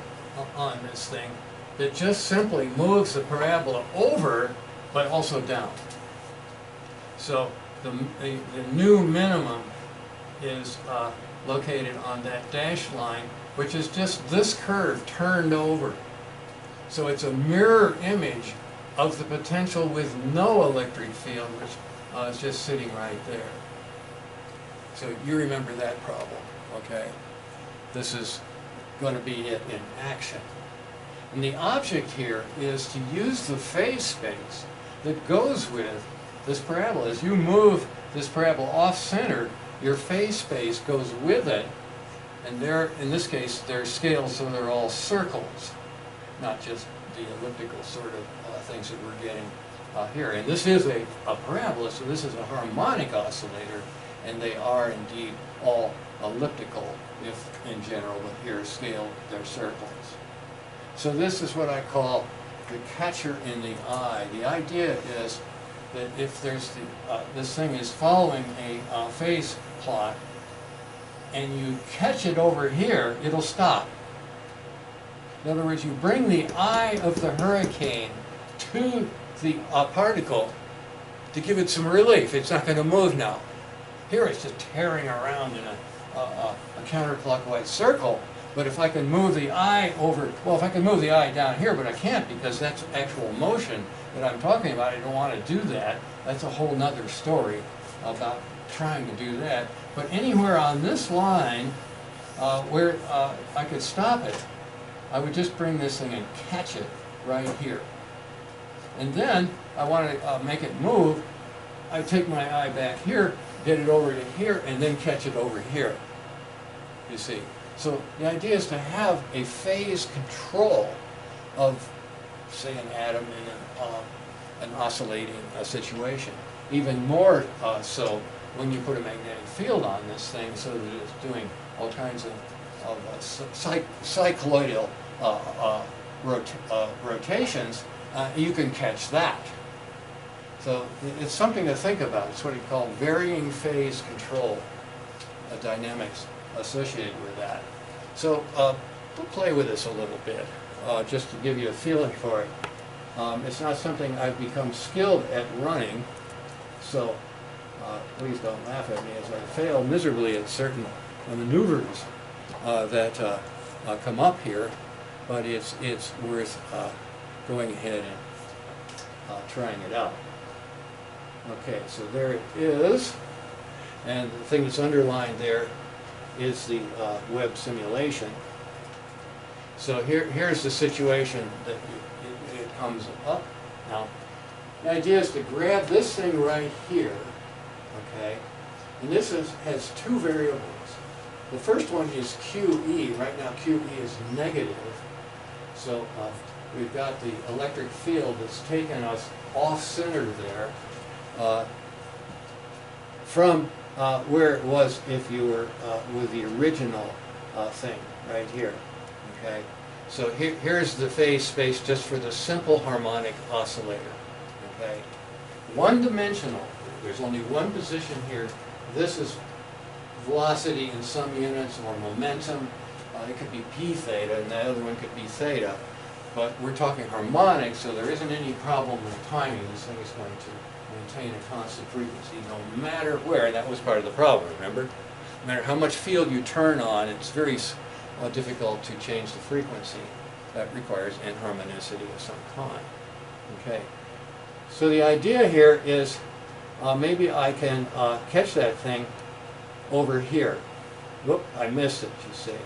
on this thing that just simply moves the parabola over but also down. So the new minimum is located on that dashed line, which is just this curve turned over. So it's a mirror image of the potential with no electric field, which is just sitting right there. So you remember that problem, okay? This is going to be it in action. And the object here is to use the phase space that goes with this parabola. As you move this parabola off-center, your phase space goes with it, and they're, in this case, they're scaled so they're all circles, not just the elliptical sort of things that we're getting here. And this is a parabola, so this is a harmonic oscillator, and they are indeed all elliptical, if in general, but here scaled, they're circles. So this is what I call the catcher in the eye. The idea is that if there's this thing is following a phase plot, and you catch it over here, it'll stop. In other words, you bring the eye of the hurricane to the particle to give it some relief. It's not going to move now. Here it's just tearing around in a counterclockwise circle. But if I can move the eye over, well, if I can move the eye down here, but I can't because that's actual motion that I'm talking about. I don't want to do that. That's a whole nother story about trying to do that. But anywhere on this line where I could stop it, I would just bring this thing and catch it right here. And then I want to make it move. I take my eye back here, get it over to here, and then catch it over here. You see? So the idea is to have a phase control of, say, an atom in an oscillating situation. Even more so when you put a magnetic field on this thing so that it's doing all kinds of cycloidal rotations, you can catch that. So it's something to think about. It's what you call varying phase control dynamics associated with that. So we'll play with this a little bit, just to give you a feeling for it. It's not something I've become skilled at running, so please don't laugh at me as I fail miserably at certain maneuvers that come up here, but it's worth going ahead and trying it out. Okay, so there it is, and the thing that's underlined there is the web simulation. So here's the situation that it comes up. Now, the idea is to grab this thing right here, okay, and this has two variables. The first one is QE. Right now QE is negative, so we've got the electric field that's taken us off-center there from where it was if you were with the original thing right here. Okay, so here's the phase space just for the simple harmonic oscillator. Okay, one-dimensional. There's only one position here. This is velocity in some units or momentum. It could be p theta, and the other one could be theta. But we're talking harmonic, so there isn't any problem with timing. This thing is going to maintain a constant frequency no matter where. That was part of the problem, remember? No matter how much field you turn on, it's very difficult to change the frequency. That requires inharmonicity of some kind. Okay. So the idea here is maybe I can catch that thing over here. Whoop, I missed it, you see.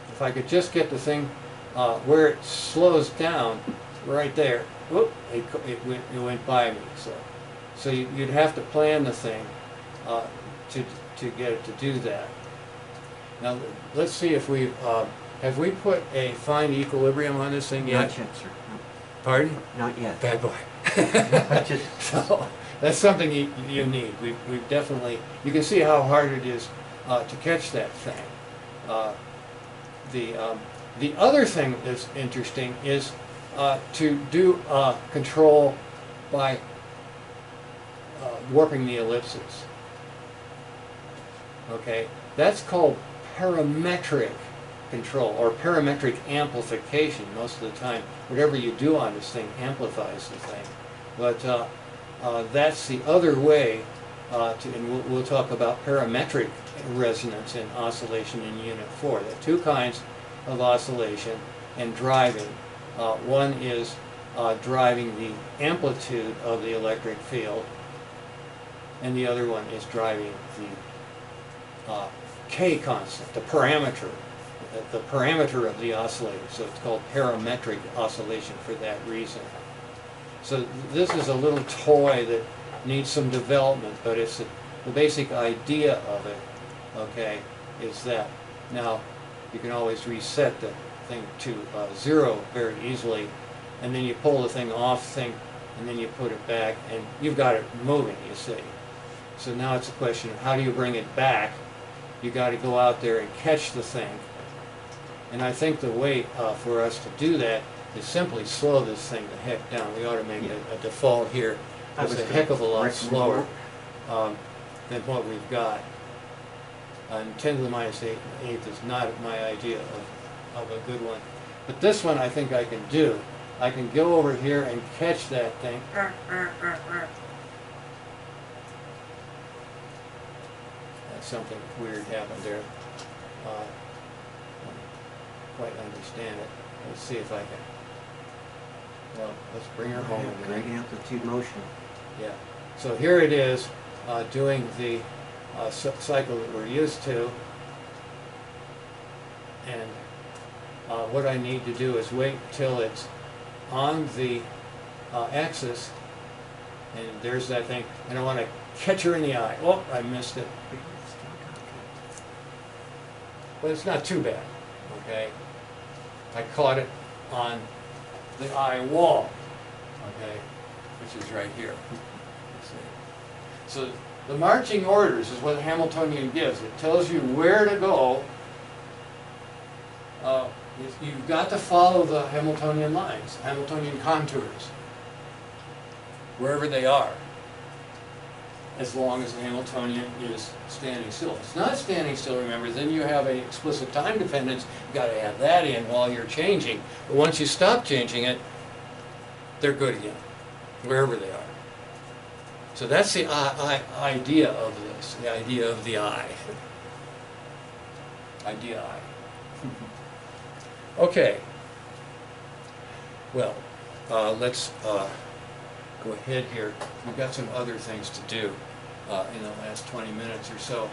If I could just get the thing where it slows down, right there, whoop, it went by me. So you'd have to plan the thing to get it to do that. Now let's see if have we put a fine equilibrium on this thing yet? Not yet, sir. No. Pardon? Not yet. Bad boy. So that's something you need. We've definitely, you can see how hard it is to catch that thing. The other thing that's interesting is to do control by warping the ellipses. Okay, that's called parametric control or parametric amplification. Most of the time, whatever you do on this thing amplifies the thing. But that's the other way and we'll talk about parametric resonance in oscillation in Unit 4. There are two kinds of oscillation and driving. One is driving the amplitude of the electric field, and the other one is driving the K constant, the parameter of the oscillator. So it's called parametric oscillation for that reason. So this is a little toy that needs some development, but it's the basic idea of it, okay, is that. Now, you can always reset the thing to 0 very easily, and then you pull the thing off and then you put it back, and you've got it moving, you see. So now it's a question of how do you bring it back. You got to go out there and catch the thing, And I think the way for us to do that is simply slow this thing the heck down. We ought to make a default here that's a heck of a lot slower than what we've got. And 10 to the minus 8 is not my idea of a good one. But this one I think I can do. I can go over here and catch that thing. Something weird happened there. I don't quite understand it. Let's see if I can. Well, let's bring her home again. Great amplitude motion. Yeah. So here it is, doing the cycle that we're used to. And what I need to do is wait till it's on the axis. And there's that thing. And I want to catch her in the eye. Oh, I missed it. But it's not too bad, okay? I caught it on the eye wall, okay, which is right here. So the marching orders is what Hamiltonian gives. It tells you where to go. You've got to follow the Hamiltonian lines, Hamiltonian contours, wherever they are, as long as the Hamiltonian is standing still. If it's not standing still, remember, then you have an explicit time dependence. You've got to add that in while you're changing. But once you stop changing it, they're good again, wherever they are. So that's the idea of this, the idea of the eye. Idea eye. Okay. Well, let's go ahead here. We've got some other things to do in the last 20 minutes or so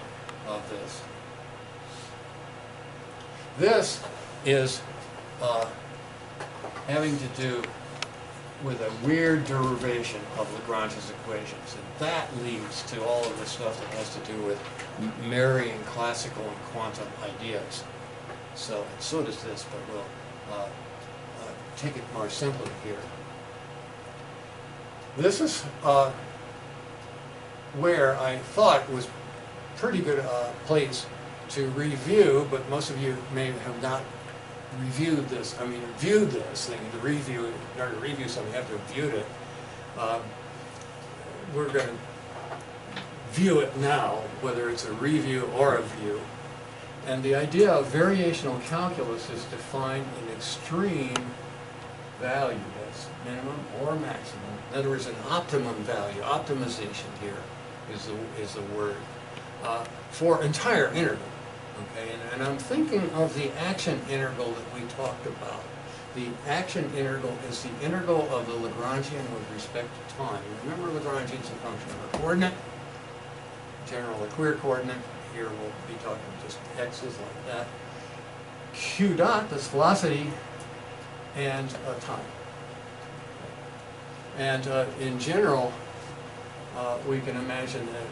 of this. This is having to do with a weird derivation of Lagrange's equations, and that leads to all of the stuff that has to do with marrying classical and quantum ideas. So does this, but we'll take it more simply here. This is where I thought was pretty good place to review, but most of you may have not reviewed this. I mean, viewed this thing. To review, in order to review something, you have to have viewed it. We're going to view it now, whether it's a review or a view. And the idea of variational calculus is to find an extreme value that's minimum or maximum. In other words, an optimum value. Optimization here is the word for entire integral. Okay, and I'm thinking of the action integral that we talked about. The action integral is the integral of the Lagrangian with respect to time. Remember, Lagrangian is a function of a coordinate, general a queer coordinate. Here we'll be talking just x's like that. Q dot, that's velocity, and time. And in general, we can imagine that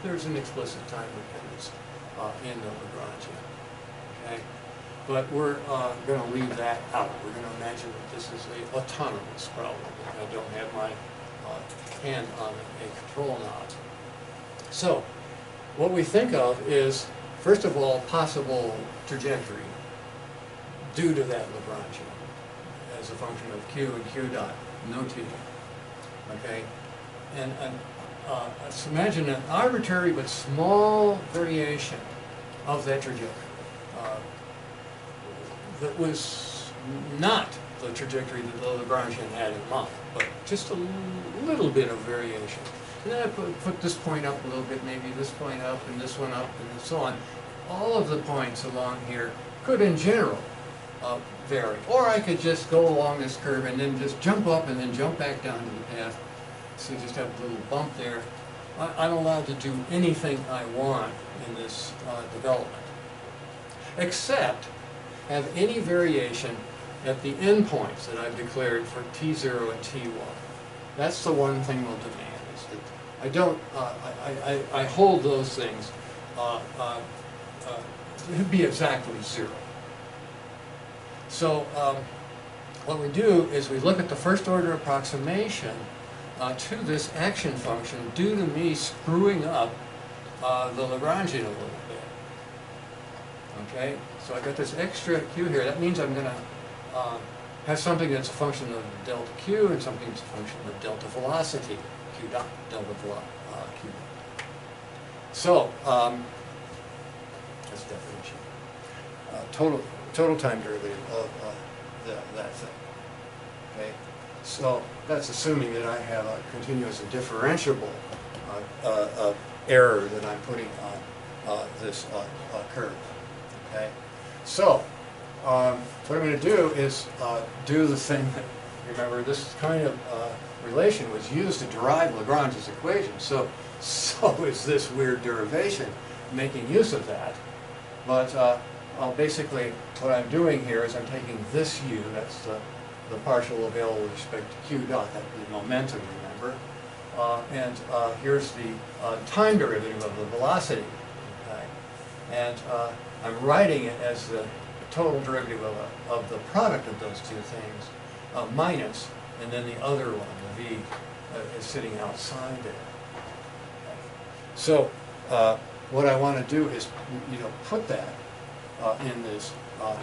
there's an explicit time dependence in the Lagrangian. Okay? But we're going to leave that out. We're going to imagine that this is an autonomous problem. I don't have my hand on a control knob. So, what we think of is, first of all, possible trajectory due to that Lagrangian as a function of q and q dot, no t. Okay? And let's imagine an arbitrary but small variation of that trajectory that was not the trajectory that the Lagrangian had in mind, but just a little bit of variation. And then I put this point up a little bit, maybe this point up, and this one up, and so on. All of the points along here could, in general, vary. Or I could just go along this curve and then just jump up and then jump back down to the path. So you just have a little bump there. I'm allowed to do anything I want in this development, except have any variation at the endpoints that I've declared for T0 and T1. That's the one thing we'll demand. I don't, I hold those things to be exactly 0. So what we do is we look at the first order approximation to this action function due to me screwing up the Lagrangian a little bit. Okay, so I got this extra q here. That means I'm going to have something that's a function of delta q and something that's a function of delta velocity, q dot, delta q dot. So, that's definition. Total time derivative of that thing. Okay, so that's assuming that I have a continuous and differentiable error that I'm putting on this curve. Okay, so what I'm going to do is do the thing that, remember, this kind of relation was used to derive Lagrange's equation. So is this weird derivation making use of that. But basically what I'm doing here is I'm taking this u, that's the partial available with respect to q dot, that's the momentum, remember. And here's the time derivative of the velocity. Okay? And I'm writing it as the total derivative of the product of those two things, minus, and then the other one, the v, is sitting outside there. Okay. So what I want to do is, put that in this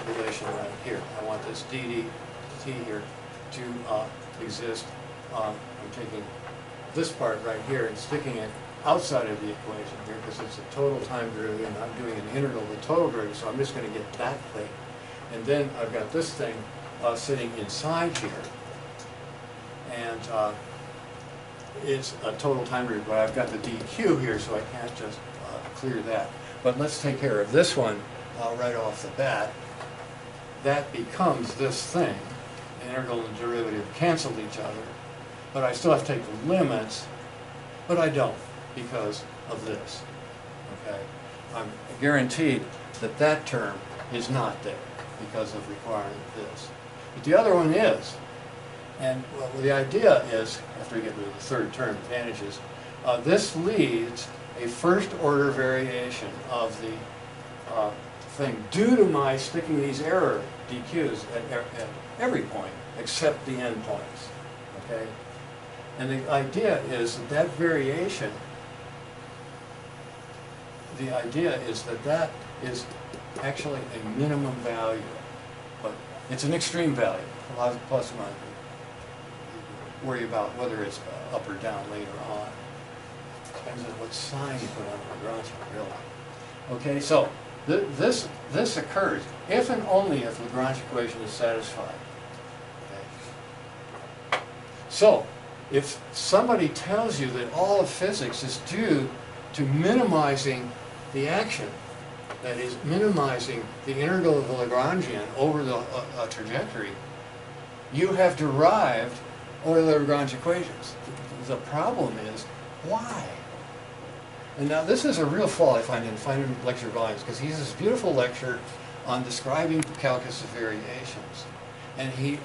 relation right here. I want this dt here to exist. I'm taking this part right here and sticking it outside of the equation here because it's a total time derivative and I'm doing an integral of the total derivative, so I'm just going to get that thing. And then I've got this thing sitting inside here, and it's a total time derivative, but I've got the dq here, so I can't just clear that. But let's take care of this one right off the bat. That becomes this thing. The integral and derivative cancel each other, but I still have to take the limits, but I don't because of this. Okay, I'm guaranteed that that term is not there because of requiring this. But the other one is. And well, the idea is, after we get rid of the third term advantages, this leads a first order variation of the thing due to my sticking these error dq's at every point except the end points. Okay? And the idea is that that variation, the idea is that that is actually a minimum value, but it's an extreme value, plus or minus. Worry about whether it's up or down later on. Depends on what sign you put on the Lagrangian, really. Okay, so this occurs if and only if Lagrange equation is satisfied. Okay. So, if somebody tells you that all of physics is due to minimizing the action, that is, minimizing the integral of the Lagrangian over the trajectory, you have derived Euler-Lagrange equations. The problem is, why? And now this is a real flaw I find in Feynman lecture volumes, because he has this beautiful lecture on describing calculus of variations. And he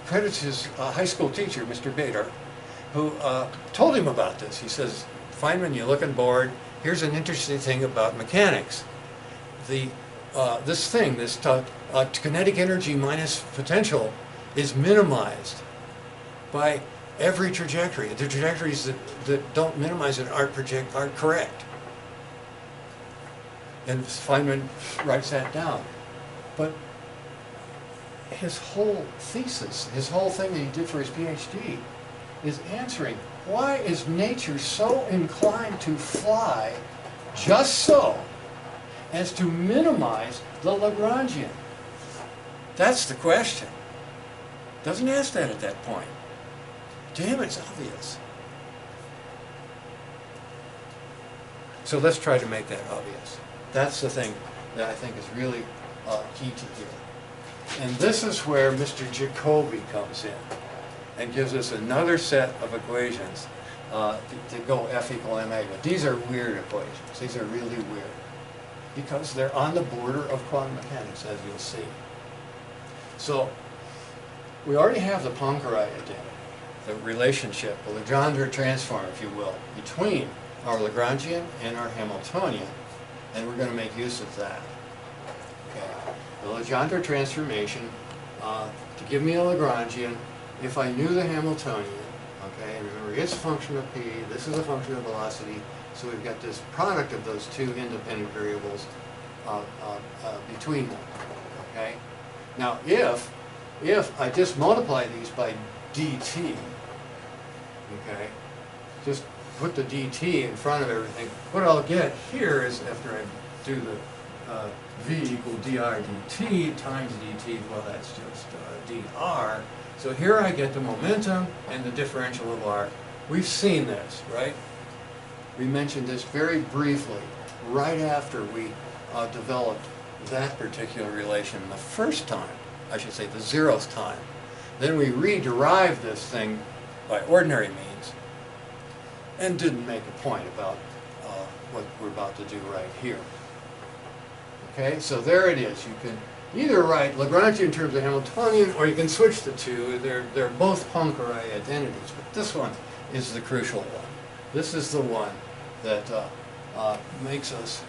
credits his high school teacher, Mr. Bader, who told him about this. He says, Feynman, you're looking bored. Here's an interesting thing about mechanics. This thing, this kinetic energy minus potential, is minimized by every trajectory. The trajectories that don't minimize it aren't correct. And Feynman writes that down. But his whole thesis, his whole thing that he did for his PhD, is answering, why is nature so inclined to fly just so as to minimize the Lagrangian? That's the question. Doesn't ask that at that point. To him, it's obvious. So let's try to make that obvious. That's the thing that I think is really key to here. And this is where Mr. Jacobi comes in and gives us another set of equations to go F equal ma. But these are weird equations. These are really weird because they're on the border of quantum mechanics, as you'll see. So we already have the Poincare identity, the relationship, the Legendre transform, if you will, between our Lagrangian and our Hamiltonian, and we're going to make use of that. Okay. The Legendre transformation to give me a Lagrangian, if I knew the Hamiltonian, okay, and remember it's a function of p, this is a function of velocity, so we've got this product of those two independent variables, between them, okay? Now, if I just multiply these by dt, okay, just put the dt in front of everything, what I'll get here is, after I do the v equal dr dt times dt, well, that's just dr. So here I get the momentum and the differential of r. We've seen this, right? We mentioned this very briefly right after we developed that particular relation the first time, I should say the 0th time. Then we re-derived this thing by ordinary means and didn't make a point about what we're about to do right here. Okay, so there it is. You can either write Lagrangian in terms of Hamiltonian, or you can switch the two. They're both Poincare identities, but this one is the crucial one. This is the one that makes us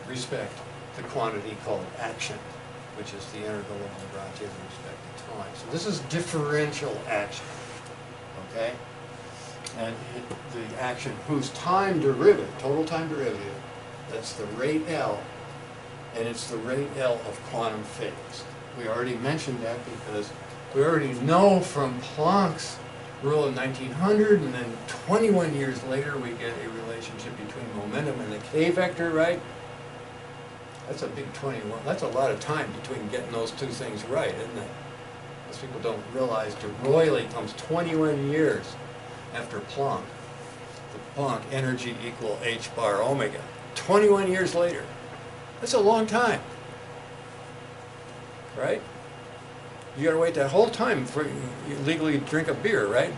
respect the quantity called action, which is the integral of Lagrange with respect to time. So this is differential action, okay? And the action whose time derivative, total time derivative, that's the rate L, and it's the rate L of quantum phase. We already mentioned that because we already know from Planck's rule in 1900, and then 21 years later we get a relationship between momentum and the k vector, right? That's a big 21. That's a lot of time between getting those two things right, isn't it? Most people don't realize de Broglie comes 21 years after Planck. The Planck energy equal h bar omega. 21 years later. That's a long time, right? You gotta wait that whole time before you legally drink a beer, right?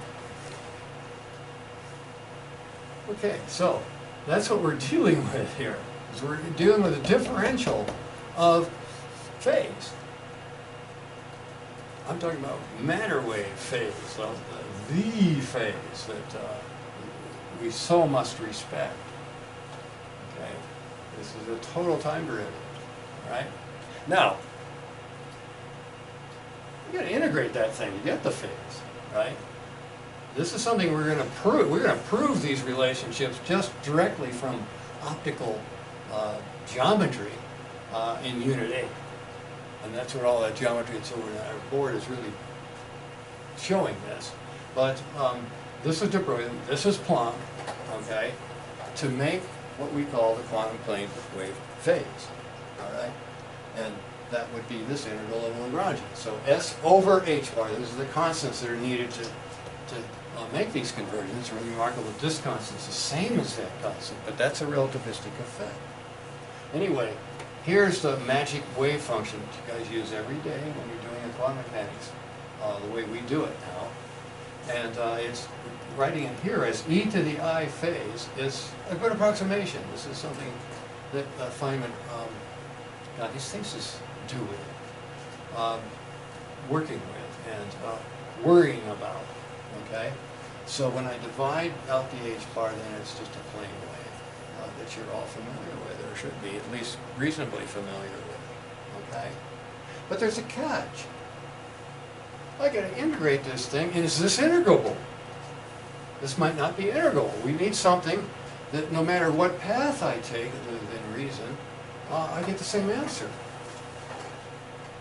Okay, so that's what we're dealing with here. Is we're dealing with a differential of phase. I'm talking about matter wave phase, the phase that we so must respect. Okay, this is a total time derivative, all right? Now, you got to integrate that thing to get the phase, right? This is something we're going to prove. We're going to prove these relationships just directly from optical geometry in Unit 8. And that's what all that geometry that's over on our board is really showing this. But this is de Broglie, this is Planck, okay, to make what we call the quantum plane wave phase, all right? And that would be this integral of Lagrangian. So S over h bar, these are the constants that are needed to make these conversions. It's really remarkable that this constant is the same as that constant, but that's a relativistic effect. Anyway, here's the magic wave function that you guys use every day when you're doing quantum mechanics, the way we do it now. And it's writing it here as e to the I phase is a good approximation. This is something that Feynman got his thesis do with, working with, and worrying about, okay? So when I divide out the h bar, then it's just a plane wave that you're all familiar with, or should be at least reasonably familiar with, okay? But there's a catch. I got to integrate this thing, and is this integrable? This might not be integrable. We need something that no matter what path I take within reason, I get the same answer.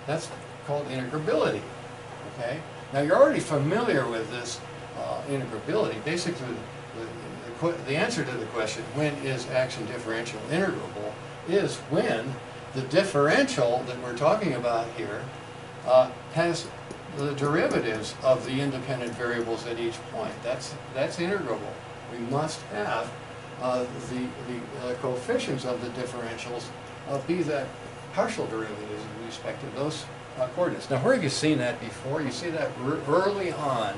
That's called integrability, okay? Now you're already familiar with this integrability. Basically, the answer to the question, when is action differential integrable, is when the differential that we're talking about here has the derivatives of the independent variables at each point. That's integrable. We must have the coefficients of the differentials be that partial derivatives with respect to those coordinates. Now, where have you seen that before? You see that early on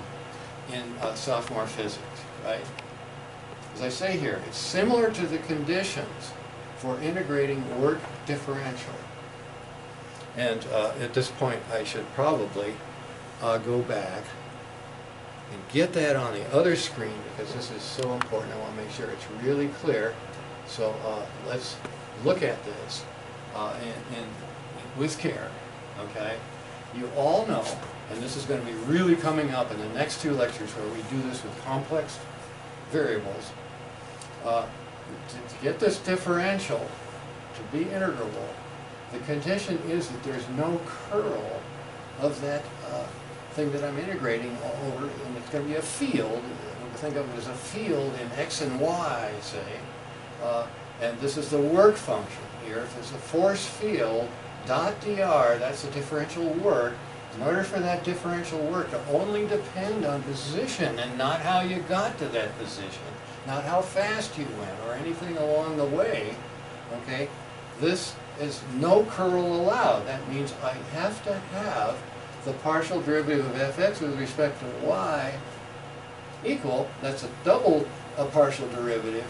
in sophomore physics, right? As I say here, it's similar to the conditions for integrating work differential. And at this point, I should probably go back and get that on the other screen because this is so important. I want to make sure it's really clear. So let's look at this with care, okay? You all know, and this is going to be really coming up in the next two lectures where we do this with complex variables. To get this differential to be integrable, The condition is that there's no curl of that thing that I'm integrating over, and it's going to be a field. Think of it as a field in x and y, say, and this is the work function here. If it's a force field, dot dr, that's the differential work. In order for that differential work to only depend on position and not how you got to that position, not how fast you went or anything along the way, okay, this is no curl allowed. That means I have to have the partial derivative of fx with respect to y equal, that's a double partial derivative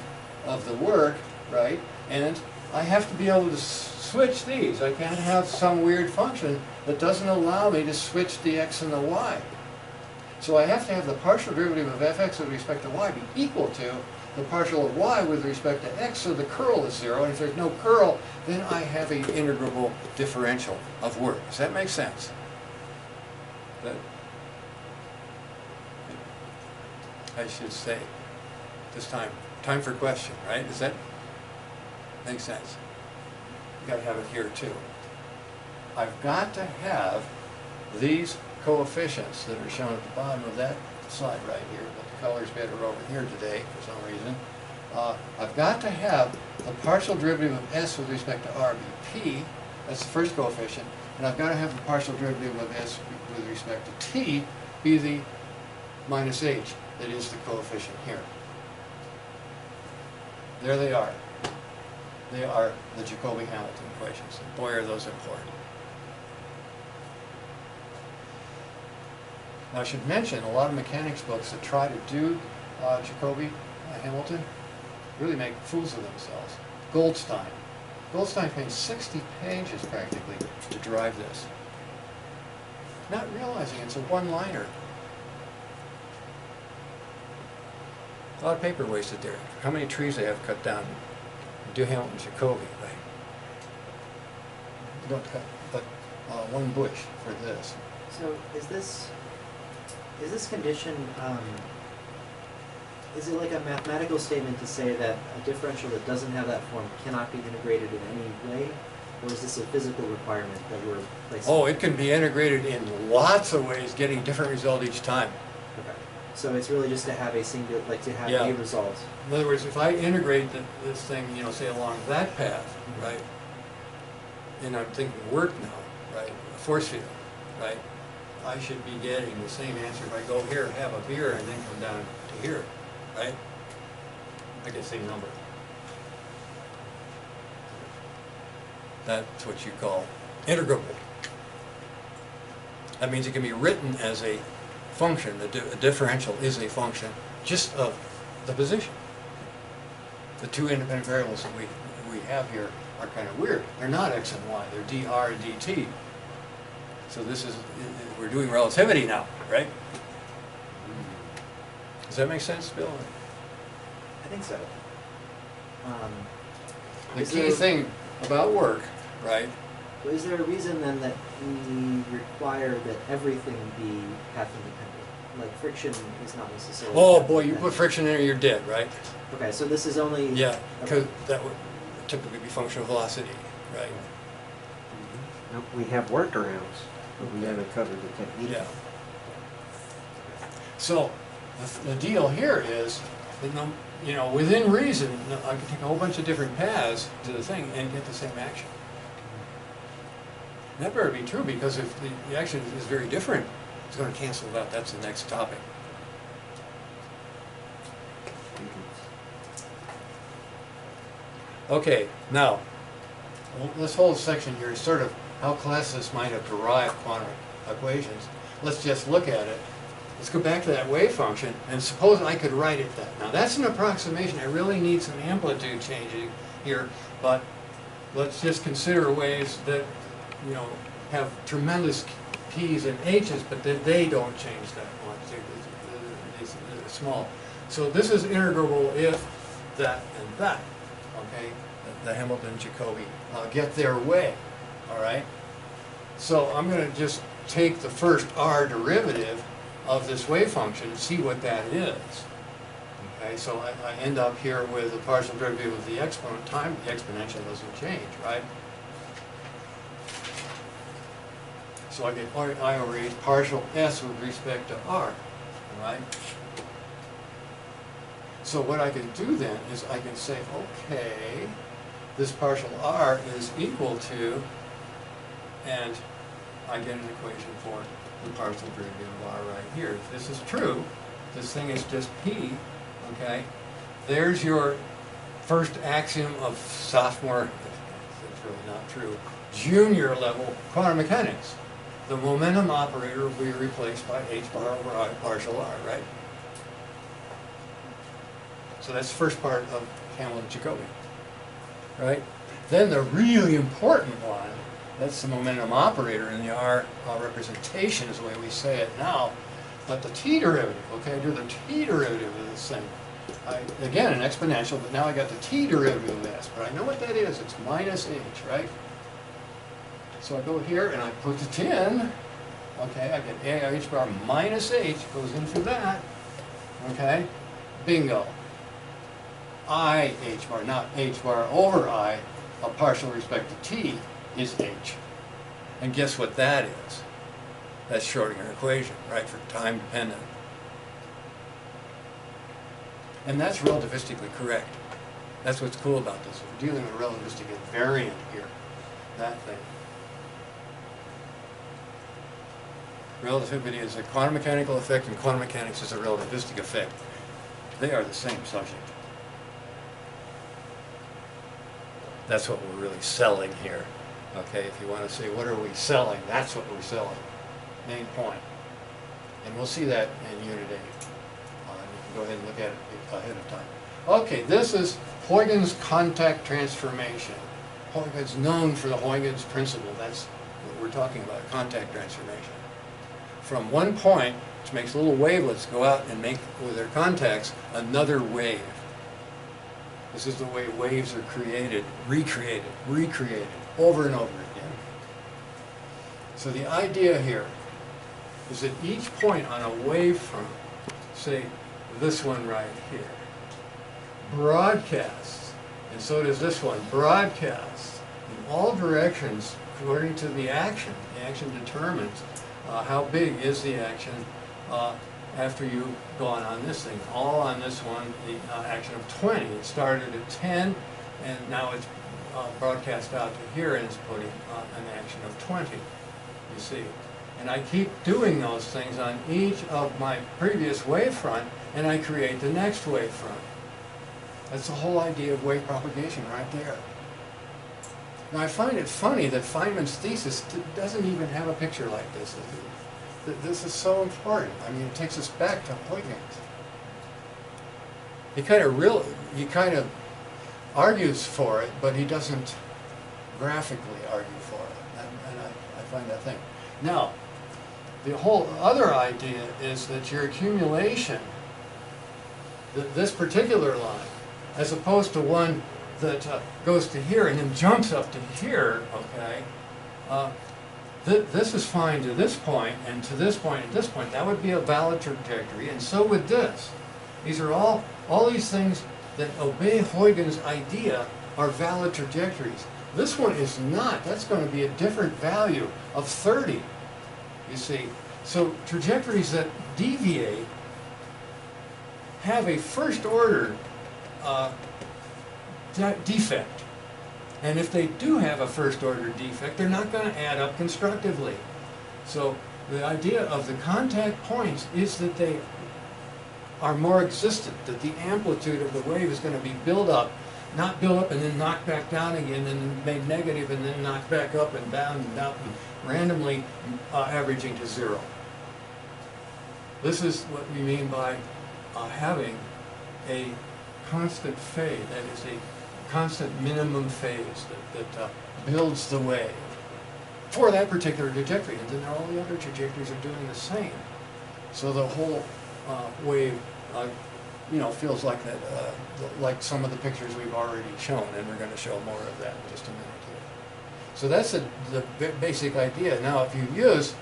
of the work, right? And I have to be able to switch these. I can't have some weird function that doesn't allow me to switch the x and the y. So I have to have the partial derivative of fx with respect to y be equal to the partial of y with respect to x, so the curl is 0. And if there's no curl, then I have an integrable differential of work. Does that make sense? That, I should say, this time for question, right? Does that make sense? You've got to have it here too. I've got to have these coefficients that are shown at the bottom of that slide right here, but the color's better over here today for some reason. I've got to have the partial derivative of s with respect to r be p, that's the first coefficient, and I've got to have the partial derivative of s with respect to t be the minus h, that is the coefficient here. There they are. They are the Jacobi-Hamilton equations. And boy, are those important. Now I should mention, a lot of mechanics books that try to do Jacobi-Hamilton really make fools of themselves. Goldstein. Goldstein spent 60 pages practically to derive this. Not realizing it's a one-liner. A lot of paper wasted there. How many trees they have cut down? Do Hamilton Jacobi, right? You don't cut but one bush for this. So is this condition, is it like a mathematical statement to say that a differential that doesn't have that form cannot be integrated in any way? Or is this a physical requirement that we're placing? Oh, it can be integrated in lots of ways, getting a different result each time. Okay. So it's really just to have a singular, like to have a result. In other words, if I integrate this thing, you know, say along that path, right, and I'm thinking work now, right, a force field, right, I should be getting the same answer if I go here, have a beer, and then come down to here, right? I get the same number. That's what you call integrable. That means it can be written as a function. A differential is a function just of the position. The two independent variables that we have here are kind of weird. They're not x and y, they're dr and dt. So this is, we're doing relativity now, right? Does that make sense, Bill? I think so. The key thing about work, right? Well, is there a reason then that we require that everything be path independent? Like friction is not necessarily. Oh boy, you put friction in there, you're dead, right? Okay, so this is only. Yeah, because that would typically be functional velocity, right? Nope, we have workarounds, but we haven't covered the technique. Yeah. So the deal here is that, you know, within reason, I can take a whole bunch of different paths to the thing and get the same action. And that better be true, because if the action is very different, it's going to cancel it out. That's the next topic. Okay, now, this whole section here is sort of how classicists might have derived quantum equations. Let's just look at it. Let's go back to that wave function, and suppose I could write it that. Now that's an approximation. I really need some amplitude changing here, but let's just consider waves that, you know, have tremendous P's and H's, but that they don't change that much. They're small. So this is integrable if that and that, okay? The Hamilton Jacobi get their way, all right? So I'm going to just take the first R derivative of this wave function and see what that is. Okay, so I end up here with a partial derivative of the exponent time the exponential doesn't change, right? So I get I over H partial S with respect to R, all right? So what I can do then is I can say, okay, this partial R is equal to, and I get an equation for the partial derivative of R right here. If this is true, this thing is just P, okay? There's your first axiom of sophomore, it's really not true, junior level quantum mechanics. The momentum operator will be replaced by H bar over I partial R, right? So that's the first part of Hamilton-Jacobi, right? Then the really important one, that's the momentum operator in the R representation is the way we say it now. But the t derivative, okay, I do the t derivative of this thing. Again, an exponential, but now I got the t derivative of s. But I know what that is. It's minus h, right? So I go here and I put it in. Okay, I get a h bar minus h goes into that. Okay, bingo. I h bar, not h bar over I, a partial respect to t is h. And guess what that is? That's Schrodinger equation, right, for time dependent. And that's relativistically correct. That's what's cool about this. We're dealing with a relativistic invariant here, that thing. Relativity is a quantum mechanical effect and quantum mechanics is a relativistic effect. They are the same subject. That's what we're really selling here. Okay, if you want to say, what are we selling? That's what we're selling. Main point. And we'll see that in Unit 8. You can go ahead and look at it ahead of time. Okay, this is Huygens contact transformation. Huygens known for the Huygens principle. That's what we're talking about, contact transformation. From one point, which makes little wavelets go out and make, with their contacts, another wave. This is the way waves are created, recreated, over and over again. So the idea here is that each point on a wavefront, say this one right here, broadcasts, and so does this one, broadcasts in all directions according to the action. The action determines how big is the action after you've gone on this thing. All on this one, the action of 20. It started at 10, and now it's broadcast out to here, and it's putting an action of 20, you see. And I keep doing those things on each of my previous wavefront, and I create the next wavefront. That's the whole idea of wave propagation right there. Now I find it funny that Feynman's thesis doesn't even have a picture like this. This is so important. I mean, it takes us back to Huygens. He kind of argues for it, but he doesn't graphically argue for it. And I find that thing. Now, the whole other idea is that your accumulation, this particular line, as opposed to one that goes to here and then jumps up to here, okay, this is fine to this point, and to this point and this point. That would be a valid trajectory, and so would this. These are all these things that obey Huygens' idea are valid trajectories. This one is not. That's going to be a different value of 30, you see. So trajectories that deviate have a first order defect. And if they do have a first order defect, they're not going to add up constructively. So the idea of the contact points is that they are more existent, that the amplitude of the wave is going to be built up, not built up and then knocked back down again, and then made negative and then knocked back up and down, and randomly averaging to 0. This is what we mean by having a constant phase, that is a constant minimum phase that builds the wave for that particular trajectory, and then all the other trajectories are doing the same. So the whole wave, feels like that, like some of the pictures we've already shown, and we're going to show more of that in just a minute here. So that's the basic idea. Now, if you use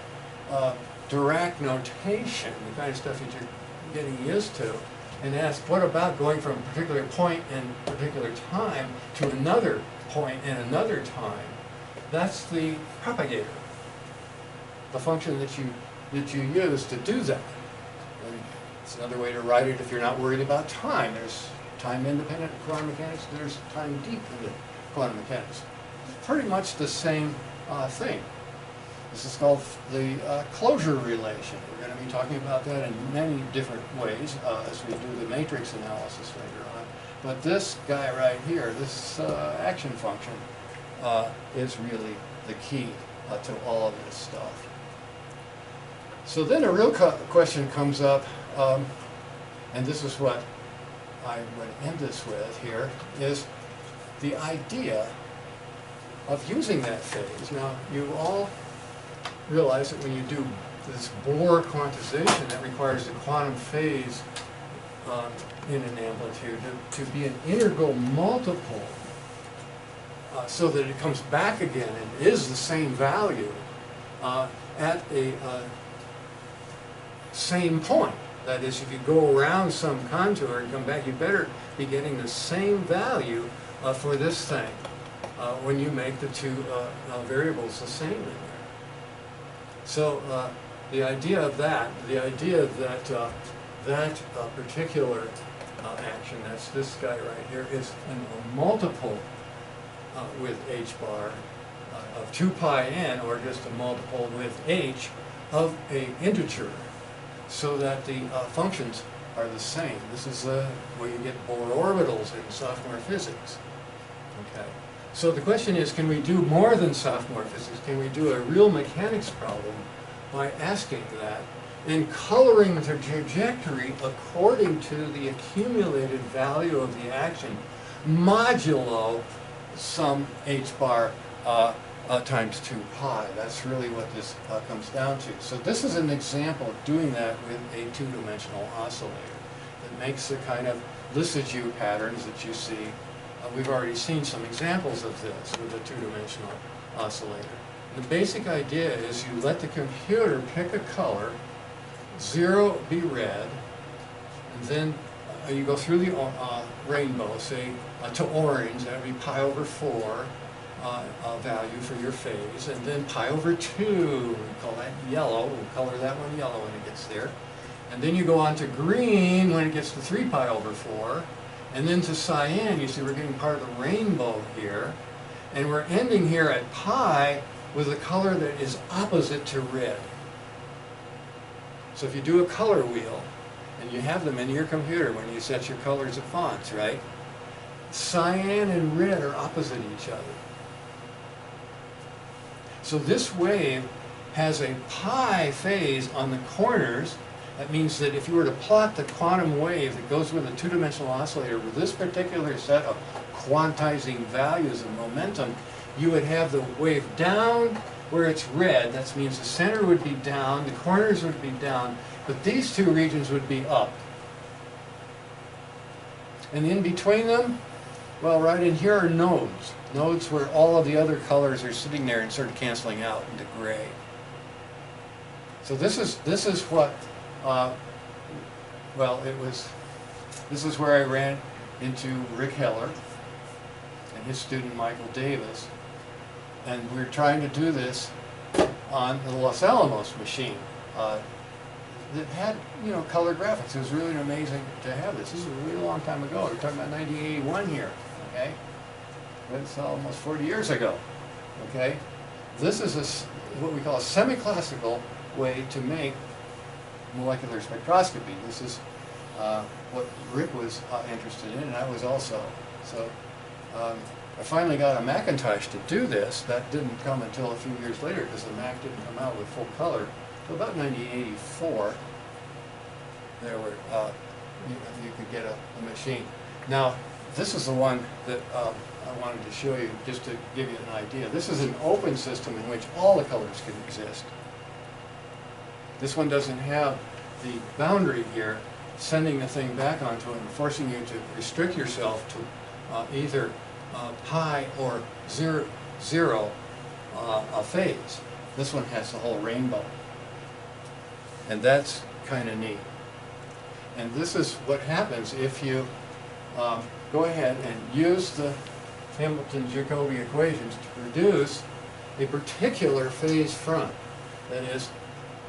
Dirac notation, the kind of stuff that you're getting used to, and ask, what about going from a particular point in a particular time to another point in another time? That's the propagator. the function that you use to do that. And it's another way to write it if you're not worried about time. There's time independent in quantum mechanics, there's time dependent quantum mechanics. It's pretty much the same thing. This is called the closure relation. We're going to be talking about that in many different ways as we do the matrix analysis later on. But this guy right here, this action function, is really the key to all of this stuff. So then a real question comes up, and this is what I would end this with here, is the idea of using that phase. Now, you all realize that when you do this Bohr quantization, that requires the quantum phase in an amplitude to be an integral multiple so that it comes back again and is the same value at a same point. That is, if you go around some contour and come back, you better be getting the same value for this thing when you make the two variables the same in there. So the idea of that, the idea that that particular action, that's this guy right here, is a multiple with h bar of 2 pi n, or just a multiple with h of a integer, so that the functions are the same. This is where you get Bohr orbitals in sophomore physics. Okay. So the question is, can we do more than sophomore physics? Can we do a real mechanics problem by asking that and coloring the trajectory according to the accumulated value of the action modulo some h bar times 2 pi. That's really what this comes down to. So this is an example of doing that with a two-dimensional oscillator that makes the kind of Lissajous patterns that you see. We've already seen some examples of this with a two-dimensional oscillator. The basic idea is you let the computer pick a color, 0 be red, and then you go through the rainbow, say to orange, that would be pi over 4 value for your phase, and then pi over 2, we call that yellow, we'll color that one yellow when it gets there. And then you go on to green when it gets to 3 pi over 4. And then to cyan, you see we're getting part of the rainbow here. And we're ending here at pi with a color that is opposite to red. So if you do a color wheel, and you have them in your computer when you set your colors of fonts, right? Cyan and red are opposite each other. So this wave has a pi phase on the corners. That means that if you were to plot the quantum wave that goes with a two-dimensional oscillator with this particular set of quantizing values of momentum, you would have the wave down where it's red. That means the center would be down, the corners would be down, but these two regions would be up. And in between them, well, right in here are nodes. Nodes where all of the other colors are sitting there and sort of canceling out into gray. So this is what this is where I ran into Rick Heller and his student Michael Davis, and we were trying to do this on the Los Alamos machine that had, you know, color graphics. It was really amazing to have this. This is a really long time ago. We're talking about 1981 here, okay? That's almost 40 years ago, okay? This is what we call a semi-classical way to make molecular spectroscopy. This is what Rick was interested in, and I was also. So I finally got a Macintosh to do this. That didn't come until a few years later because the Mac didn't come out with full color. So about 1984, there were you could get a machine. Now this is the one that I wanted to show you just to give you an idea. This is an open system in which all the colors can exist. This one doesn't have the boundary here, sending the thing back onto it and forcing you to restrict yourself to either pi or zero a phase. This one has the whole rainbow. And that's kind of neat. And this is what happens if you go ahead and use the Hamilton Jacobi equations to produce a particular phase front. That is,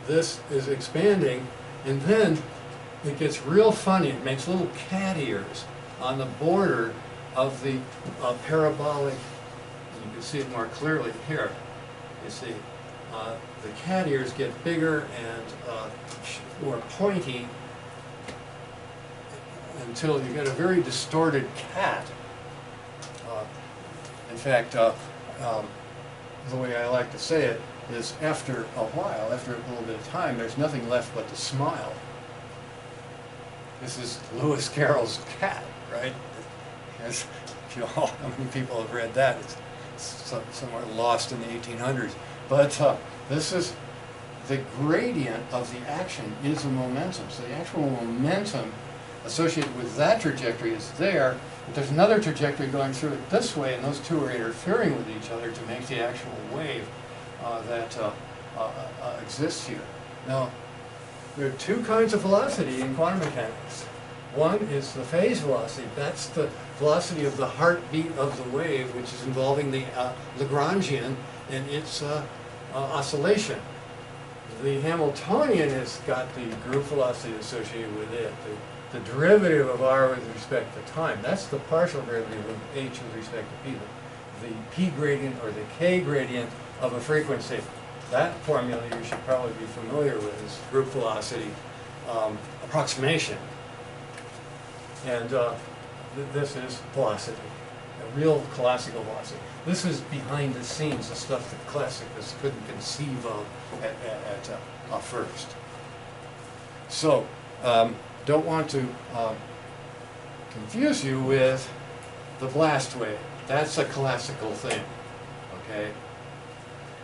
this is expanding, and then it gets real funny. It makes little cat ears on the border of the parabolic. You can see it more clearly here. You see, the cat ears get bigger and more pointy until you get a very distorted cat. In fact, the way I like to say it is after a while, after a little bit of time, there's nothing left but to smile. This is Lewis Carroll's cat, right? As you know, how many people have read that? It's somewhere lost in the 1800s. But this is the gradient of the action is a momentum. So the actual momentum associated with that trajectory is there, but there's another trajectory going through it this way, and those two are interfering with each other to make the actual wave that exists here. Now, there are two kinds of velocity in quantum mechanics. One is the phase velocity. That's the velocity of the heartbeat of the wave, which is involving the Lagrangian and its oscillation. The Hamiltonian has got the group velocity associated with it. The derivative of r with respect to time, that's the partial derivative of h with respect to p. The p gradient or the k gradient of a frequency. That formula you should probably be familiar with is group velocity approximation. And this is velocity, a real classical velocity. This is behind the scenes, the stuff that classicists couldn't conceive of at first. So, don't want to confuse you with the blast wave. That's a classical thing, okay?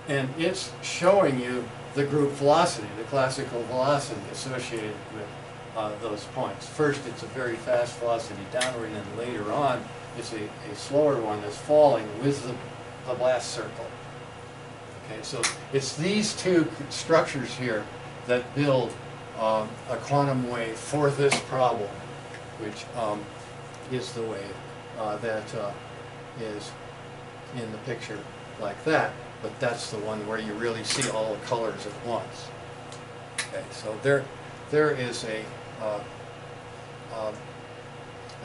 And it's showing you the group velocity, the classical velocity associated with those points. First, it's a very fast velocity downward, and then later on, it's a slower one that's falling with the blast circle. Okay, so it's these two structures here that build a quantum wave for this problem, which is the wave that is in the picture like that, but that's the one where you really see all the colors at once. Okay, so there is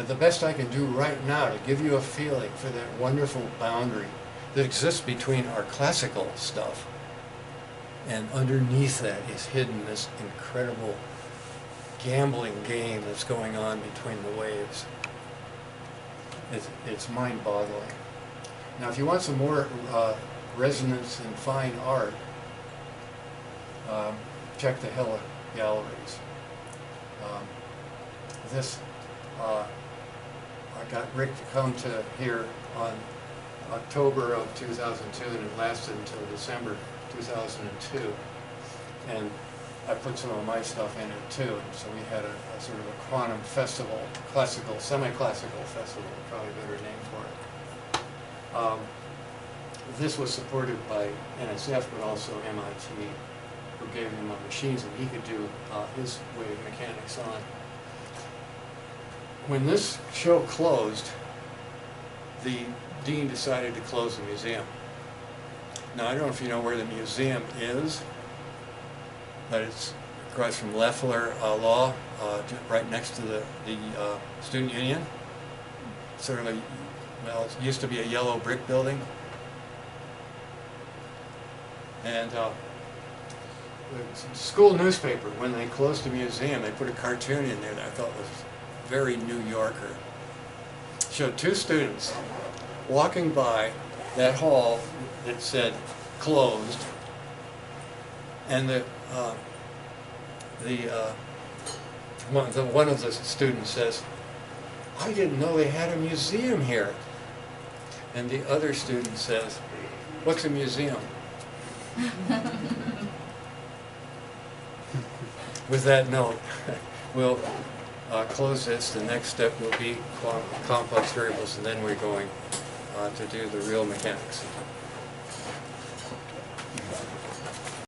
the best I can do right now to give you a feeling for that wonderful boundary that exists between our classical stuff, and underneath that is hidden this incredible gambling game that's going on between the waves. It's mind-boggling. Now, if you want some more resonance in fine art, check the Hella galleries. I got Rick to come to here on October of 2002, and it lasted until December 2002. And I put some of my stuff in it too. And so we had a sort of a quantum festival, classical, semi-classical festival, probably a better name for it. This was supported by NSF, but also MIT, who gave him machines that he could do his wave mechanics on. When this show closed, the dean decided to close the museum. Now, I don't know if you know where the museum is, but it's across from Leffler Law, right next to the Student Union. Sort of well, it used to be a yellow brick building. And the school newspaper, when they closed the museum, they put a cartoon in there that I thought was very New Yorker. Showed two students walking by that hall that said closed, and one of the students says, "I didn't know they had a museum here." And the other student says, "What's a museum?" With that note, we'll close this. The next step will be complex variables, and then we're going to do the real mechanics.